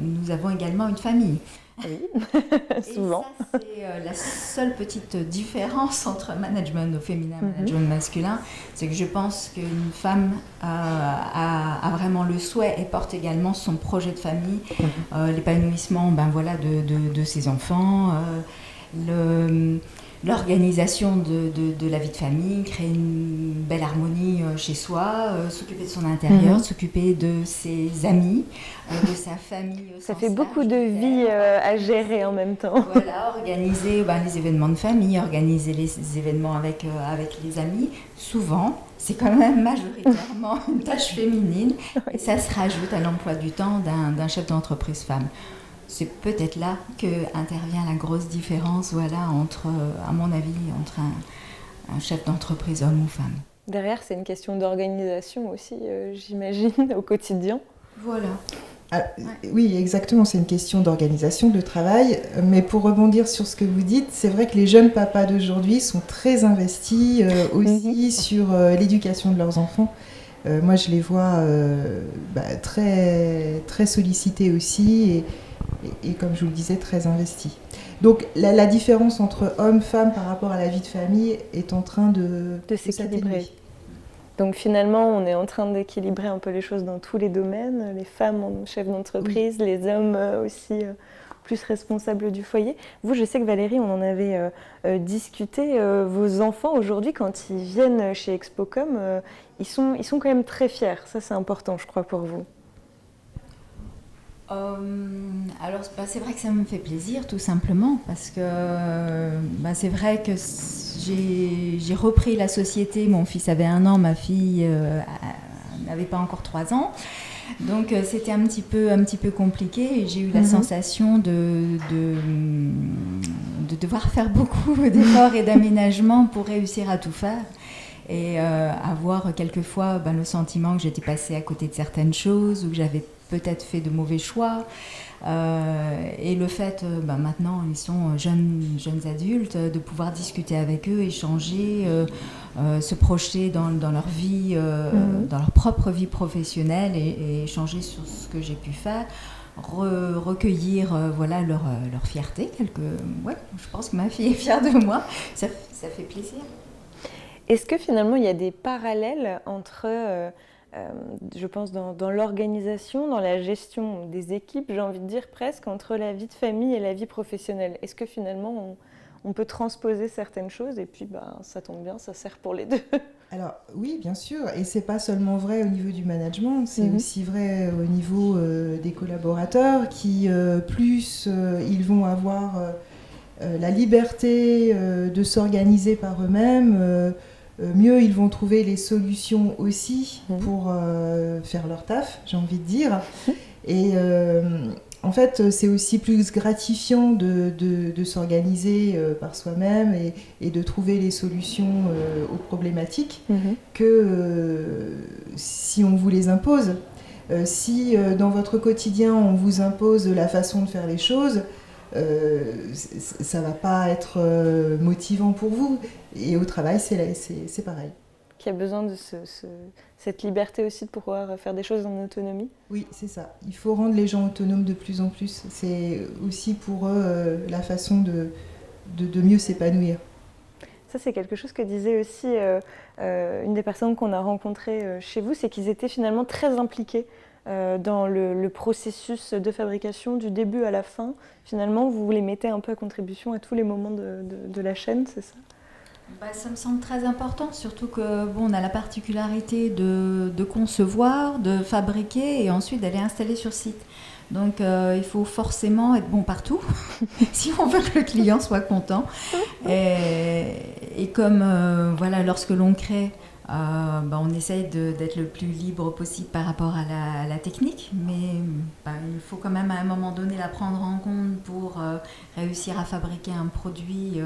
nous avons également une famille. Oui, souvent. Et ça, c'est la seule petite différence entre management au féminin et management masculin, c'est que je pense qu'une femme a vraiment le souhait et porte également son projet de famille, l'épanouissement de ses enfants, l'organisation de la vie de famille, créer une belle harmonie chez soi, s'occuper de son intérieur, s'occuper de ses amis, de sa famille. Ça fait beaucoup de vie à gérer en même temps. Voilà, organiser les événements de famille, organiser les événements avec les amis. Souvent, c'est quand même majoritairement une tâche féminine et ça se rajoute à l'emploi du temps d'un chef d'entreprise femme. C'est peut-être là qu'intervient la grosse différence, entre, à mon avis, entre un chef d'entreprise homme ou femme. Derrière, c'est une question d'organisation aussi, j'imagine, au quotidien. Voilà. Oui, exactement, c'est une question d'organisation, de travail. Mais pour rebondir sur ce que vous dites, c'est vrai que les jeunes papas d'aujourd'hui sont très investis aussi sur l'éducation de leurs enfants. Moi, je les vois très, très sollicités aussi et comme je vous le disais, très investis. Donc la différence entre hommes-femmes par rapport à la vie de famille est en train de s'équilibrer. Donc finalement, on est en train d'équilibrer un peu les choses dans tous les domaines. Les femmes en chef d'entreprise, les hommes aussi plus responsables du foyer. Vous, je sais que Valérie, on en avait discuté. Vos enfants, aujourd'hui, quand ils viennent chez Expocom, ils sont quand même très fiers. Ça, c'est important, je crois, pour vous. Alors, c'est vrai que ça me fait plaisir, tout simplement, parce que c'est vrai que j'ai repris la société. Mon fils avait 1 an, ma fille n'avait pas encore 3 ans. Donc, c'était un petit peu compliqué. Et j'ai eu la sensation de devoir faire beaucoup d'efforts et d'aménagements pour réussir à tout faire. Et avoir quelquefois le sentiment que j'étais passée à côté de certaines choses ou que j'avais peut-être fait de mauvais choix. Et le fait, maintenant, ils sont jeunes adultes, de pouvoir discuter avec eux, échanger, se projeter dans leur vie, dans leur propre vie professionnelle et échanger sur ce que j'ai pu faire. Recueillir leur fierté. Je pense que ma fille est fière de moi. Ça fait plaisir. Est-ce que finalement, il y a des parallèles entre... je pense dans l'organisation, dans la gestion des équipes, j'ai envie de dire presque, entre la vie de famille et la vie professionnelle. Est-ce que finalement on peut transposer certaines choses et puis ça tombe bien, ça sert pour les deux? Alors oui, bien sûr, et c'est pas seulement vrai au niveau du management, c'est aussi vrai au niveau des collaborateurs qui plus ils vont avoir la liberté de s'organiser par eux-mêmes, mieux ils vont trouver les solutions aussi pour faire leur taf, j'ai envie de dire. Et en fait, c'est aussi plus gratifiant de s'organiser par soi-même et de trouver les solutions aux problématiques que si on vous les impose. Si dans votre quotidien, on vous impose la façon de faire les choses, ça ne va pas être motivant pour vous. Et au travail, c'est pareil. Qui a besoin de cette liberté aussi de pouvoir faire des choses en autonomie? Oui, c'est ça. Il faut rendre les gens autonomes de plus en plus. C'est aussi pour eux la façon de mieux s'épanouir. Ça, c'est quelque chose que disait aussi une des personnes qu'on a rencontrées chez vous, c'est qu'ils étaient finalement très impliqués dans le processus de fabrication du début à la fin. Finalement, vous les mettez un peu à contribution à tous les moments de la chaîne, c'est ça ? Ça me semble très important, surtout que on a la particularité de concevoir, de fabriquer et ensuite d'aller installer sur site. Donc il faut forcément être bon partout si on veut que le client soit content. Et comme lorsque l'on crée, on essaye d'être le plus libre possible par rapport à la technique, mais il faut quand même à un moment donné la prendre en compte pour réussir à fabriquer un produit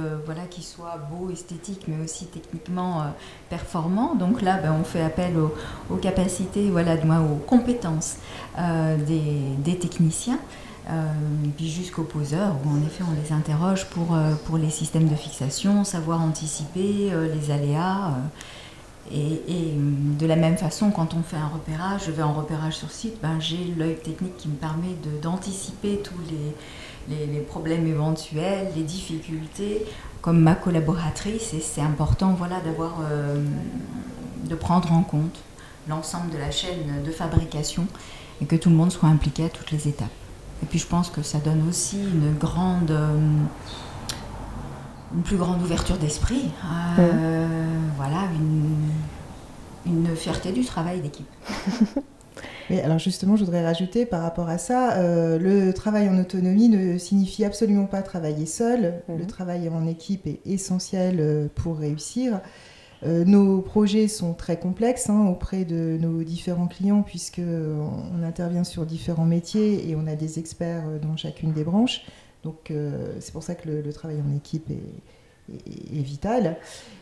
qui soit beau, esthétique, mais aussi techniquement performant. Donc là, on fait appel aux capacités, aux compétences des techniciens. Puis jusqu'aux poseurs, où en effet on les interroge pour les systèmes de fixation, savoir anticiper les aléas. Et de la même façon, quand on fait un repérage, je vais en repérage sur site, j'ai l'œil technique qui me permet d'anticiper tous les problèmes éventuels, les difficultés. Comme ma collaboratrice, et c'est important de prendre en compte l'ensemble de la chaîne de fabrication et que tout le monde soit impliqué à toutes les étapes. Et puis je pense que ça donne aussi une plus grande ouverture d'esprit, une fierté du travail d'équipe. Mais alors justement, je voudrais rajouter par rapport à ça, le travail en autonomie ne signifie absolument pas travailler seul. Le travail en équipe est essentiel pour réussir. Nos projets sont très complexes auprès de nos différents clients puisqu'on intervient sur différents métiers et on a des experts dans chacune des branches. Donc c'est pour ça que le travail en équipe est vital.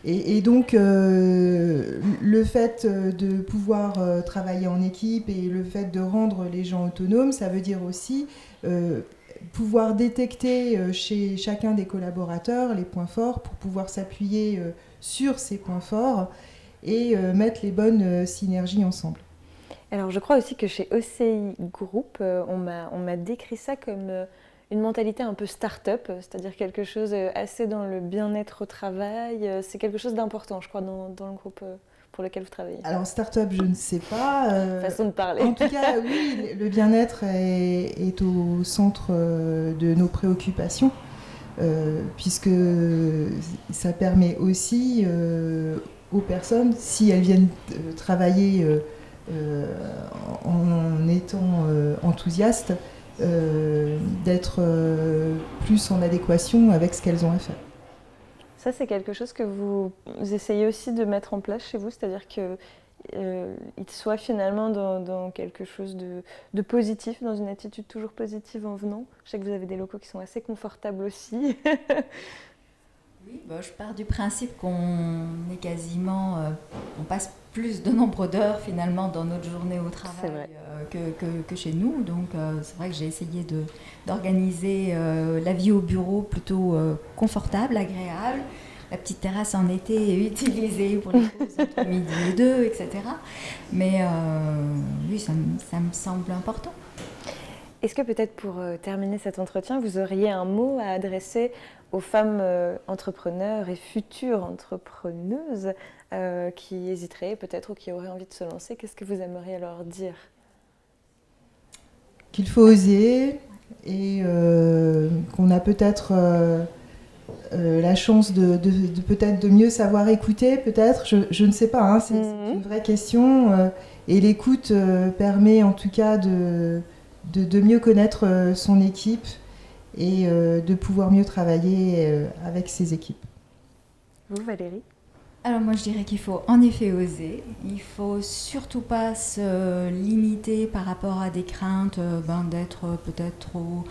Et donc le fait de pouvoir travailler en équipe et le fait de rendre les gens autonomes, ça veut dire aussi pouvoir détecter chez chacun des collaborateurs les points forts pour pouvoir s'appuyer sur ces points forts et mettre les bonnes synergies ensemble. Alors je crois aussi que chez OCI Group, on m'a décrit ça comme une mentalité un peu start-up, c'est-à-dire quelque chose assez dans le bien-être au travail. C'est quelque chose d'important, je crois, dans le groupe pour lequel vous travaillez. Alors start-up, je ne sais pas. Façon de parler. En tout cas, oui, le bien-être est au centre de nos préoccupations, puisque ça permet aussi aux personnes, si elles viennent travailler en étant enthousiastes, d'être plus en adéquation avec ce qu'elles ont à faire. Ça, c'est quelque chose que vous essayez aussi de mettre en place chez vous, c'est-à-dire qu'ils soient finalement dans quelque chose de positif, dans une attitude toujours positive en venant. Je sais que vous avez des locaux qui sont assez confortables aussi. Oui, je pars du principe qu'on est quasiment, on passe plus de nombre d'heures finalement dans notre journée au travail que chez nous. Donc c'est vrai que j'ai essayé d'organiser la vie au bureau plutôt confortable, agréable. La petite terrasse en été est utilisée pour les pauses entre midi et 2, etc. Mais oui, ça me semble important. Est-ce que peut-être pour terminer cet entretien, vous auriez un mot à adresser aux femmes entrepreneurs et futures entrepreneuses qui hésiteraient peut-être ou qui auraient envie de se lancer? Qu'est-ce que vous aimeriez leur dire? Qu'il faut oser et qu'on a peut-être la chance de peut-être de mieux savoir écouter, peut-être, je ne sais pas, c'est une vraie question. Et l'écoute permet en tout cas de mieux connaître son équipe et de pouvoir mieux travailler avec ses équipes. Vous, Valérie? Alors moi je dirais qu'il faut en effet oser, il faut surtout pas se limiter par rapport à des craintes d'être peut-être trop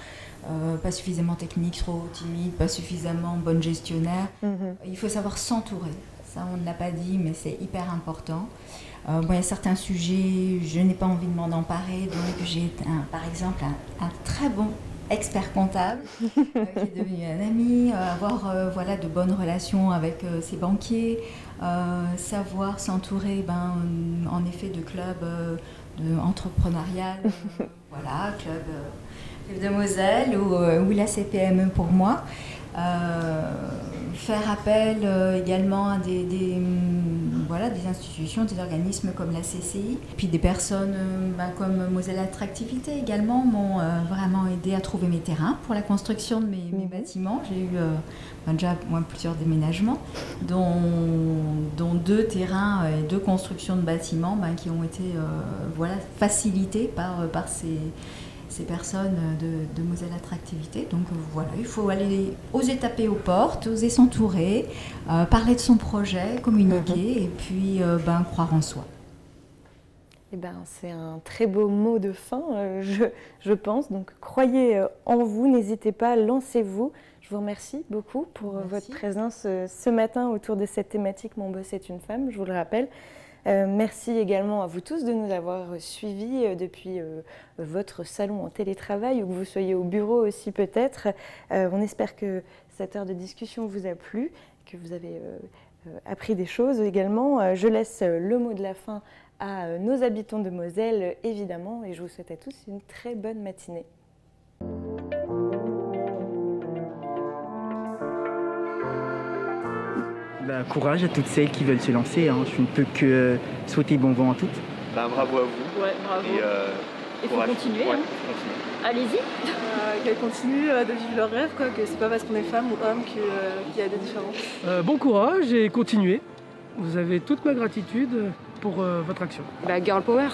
pas suffisamment technique, trop timide, pas suffisamment bonne gestionnaire. Il faut savoir s'entourer, ça on ne l'a pas dit mais c'est hyper important. Il y a certains sujets, je n'ai pas envie de m'en emparer, donc j'ai par exemple un très bon expert comptable qui est devenu un ami, avoir de bonnes relations avec ses banquiers, savoir s'entourer en effet de clubs entrepreneurial, club de Moselle ou la CPME pour moi. Faire appel également à des institutions, des organismes comme la CCI. Puis des personnes comme Moselle Attractivité également m'ont vraiment aidé à trouver mes terrains pour la construction de mes bâtiments. J'ai eu déjà plusieurs déménagements, dont 2 terrains et 2 constructions de bâtiments qui ont été facilités par ces personnes de Moselle Attractivité. Donc voilà, il faut aller oser taper aux portes, oser s'entourer, parler de son projet, communiquer et puis croire en soi. Eh ben, c'est un très beau mot de fin, je pense. Donc croyez en vous, n'hésitez pas, lancez-vous. Je vous remercie beaucoup pour votre présence ce matin autour de cette thématique « Mon boss est une femme », je vous le rappelle. Merci également à vous tous de nous avoir suivis depuis votre salon en télétravail ou que vous soyez au bureau aussi peut-être. On espère que cette heure de discussion vous a plu, que vous avez appris des choses également. Je laisse le mot de la fin à nos habitants de Moselle évidemment et je vous souhaite à tous une très bonne matinée. Courage à toutes celles qui veulent se lancer, hein. Je ne peux que souhaiter bon vent à toutes. Bravo à vous. Ouais, bravo. Et il faut continuer. Ouais, hein. Allez-y. Qu'elles continuent de vivre leurs rêves, que c'est pas parce qu'on est femme ou homme qu'il y a des différences. Bon courage et continuez. Vous avez toute ma gratitude pour votre action. Girl power.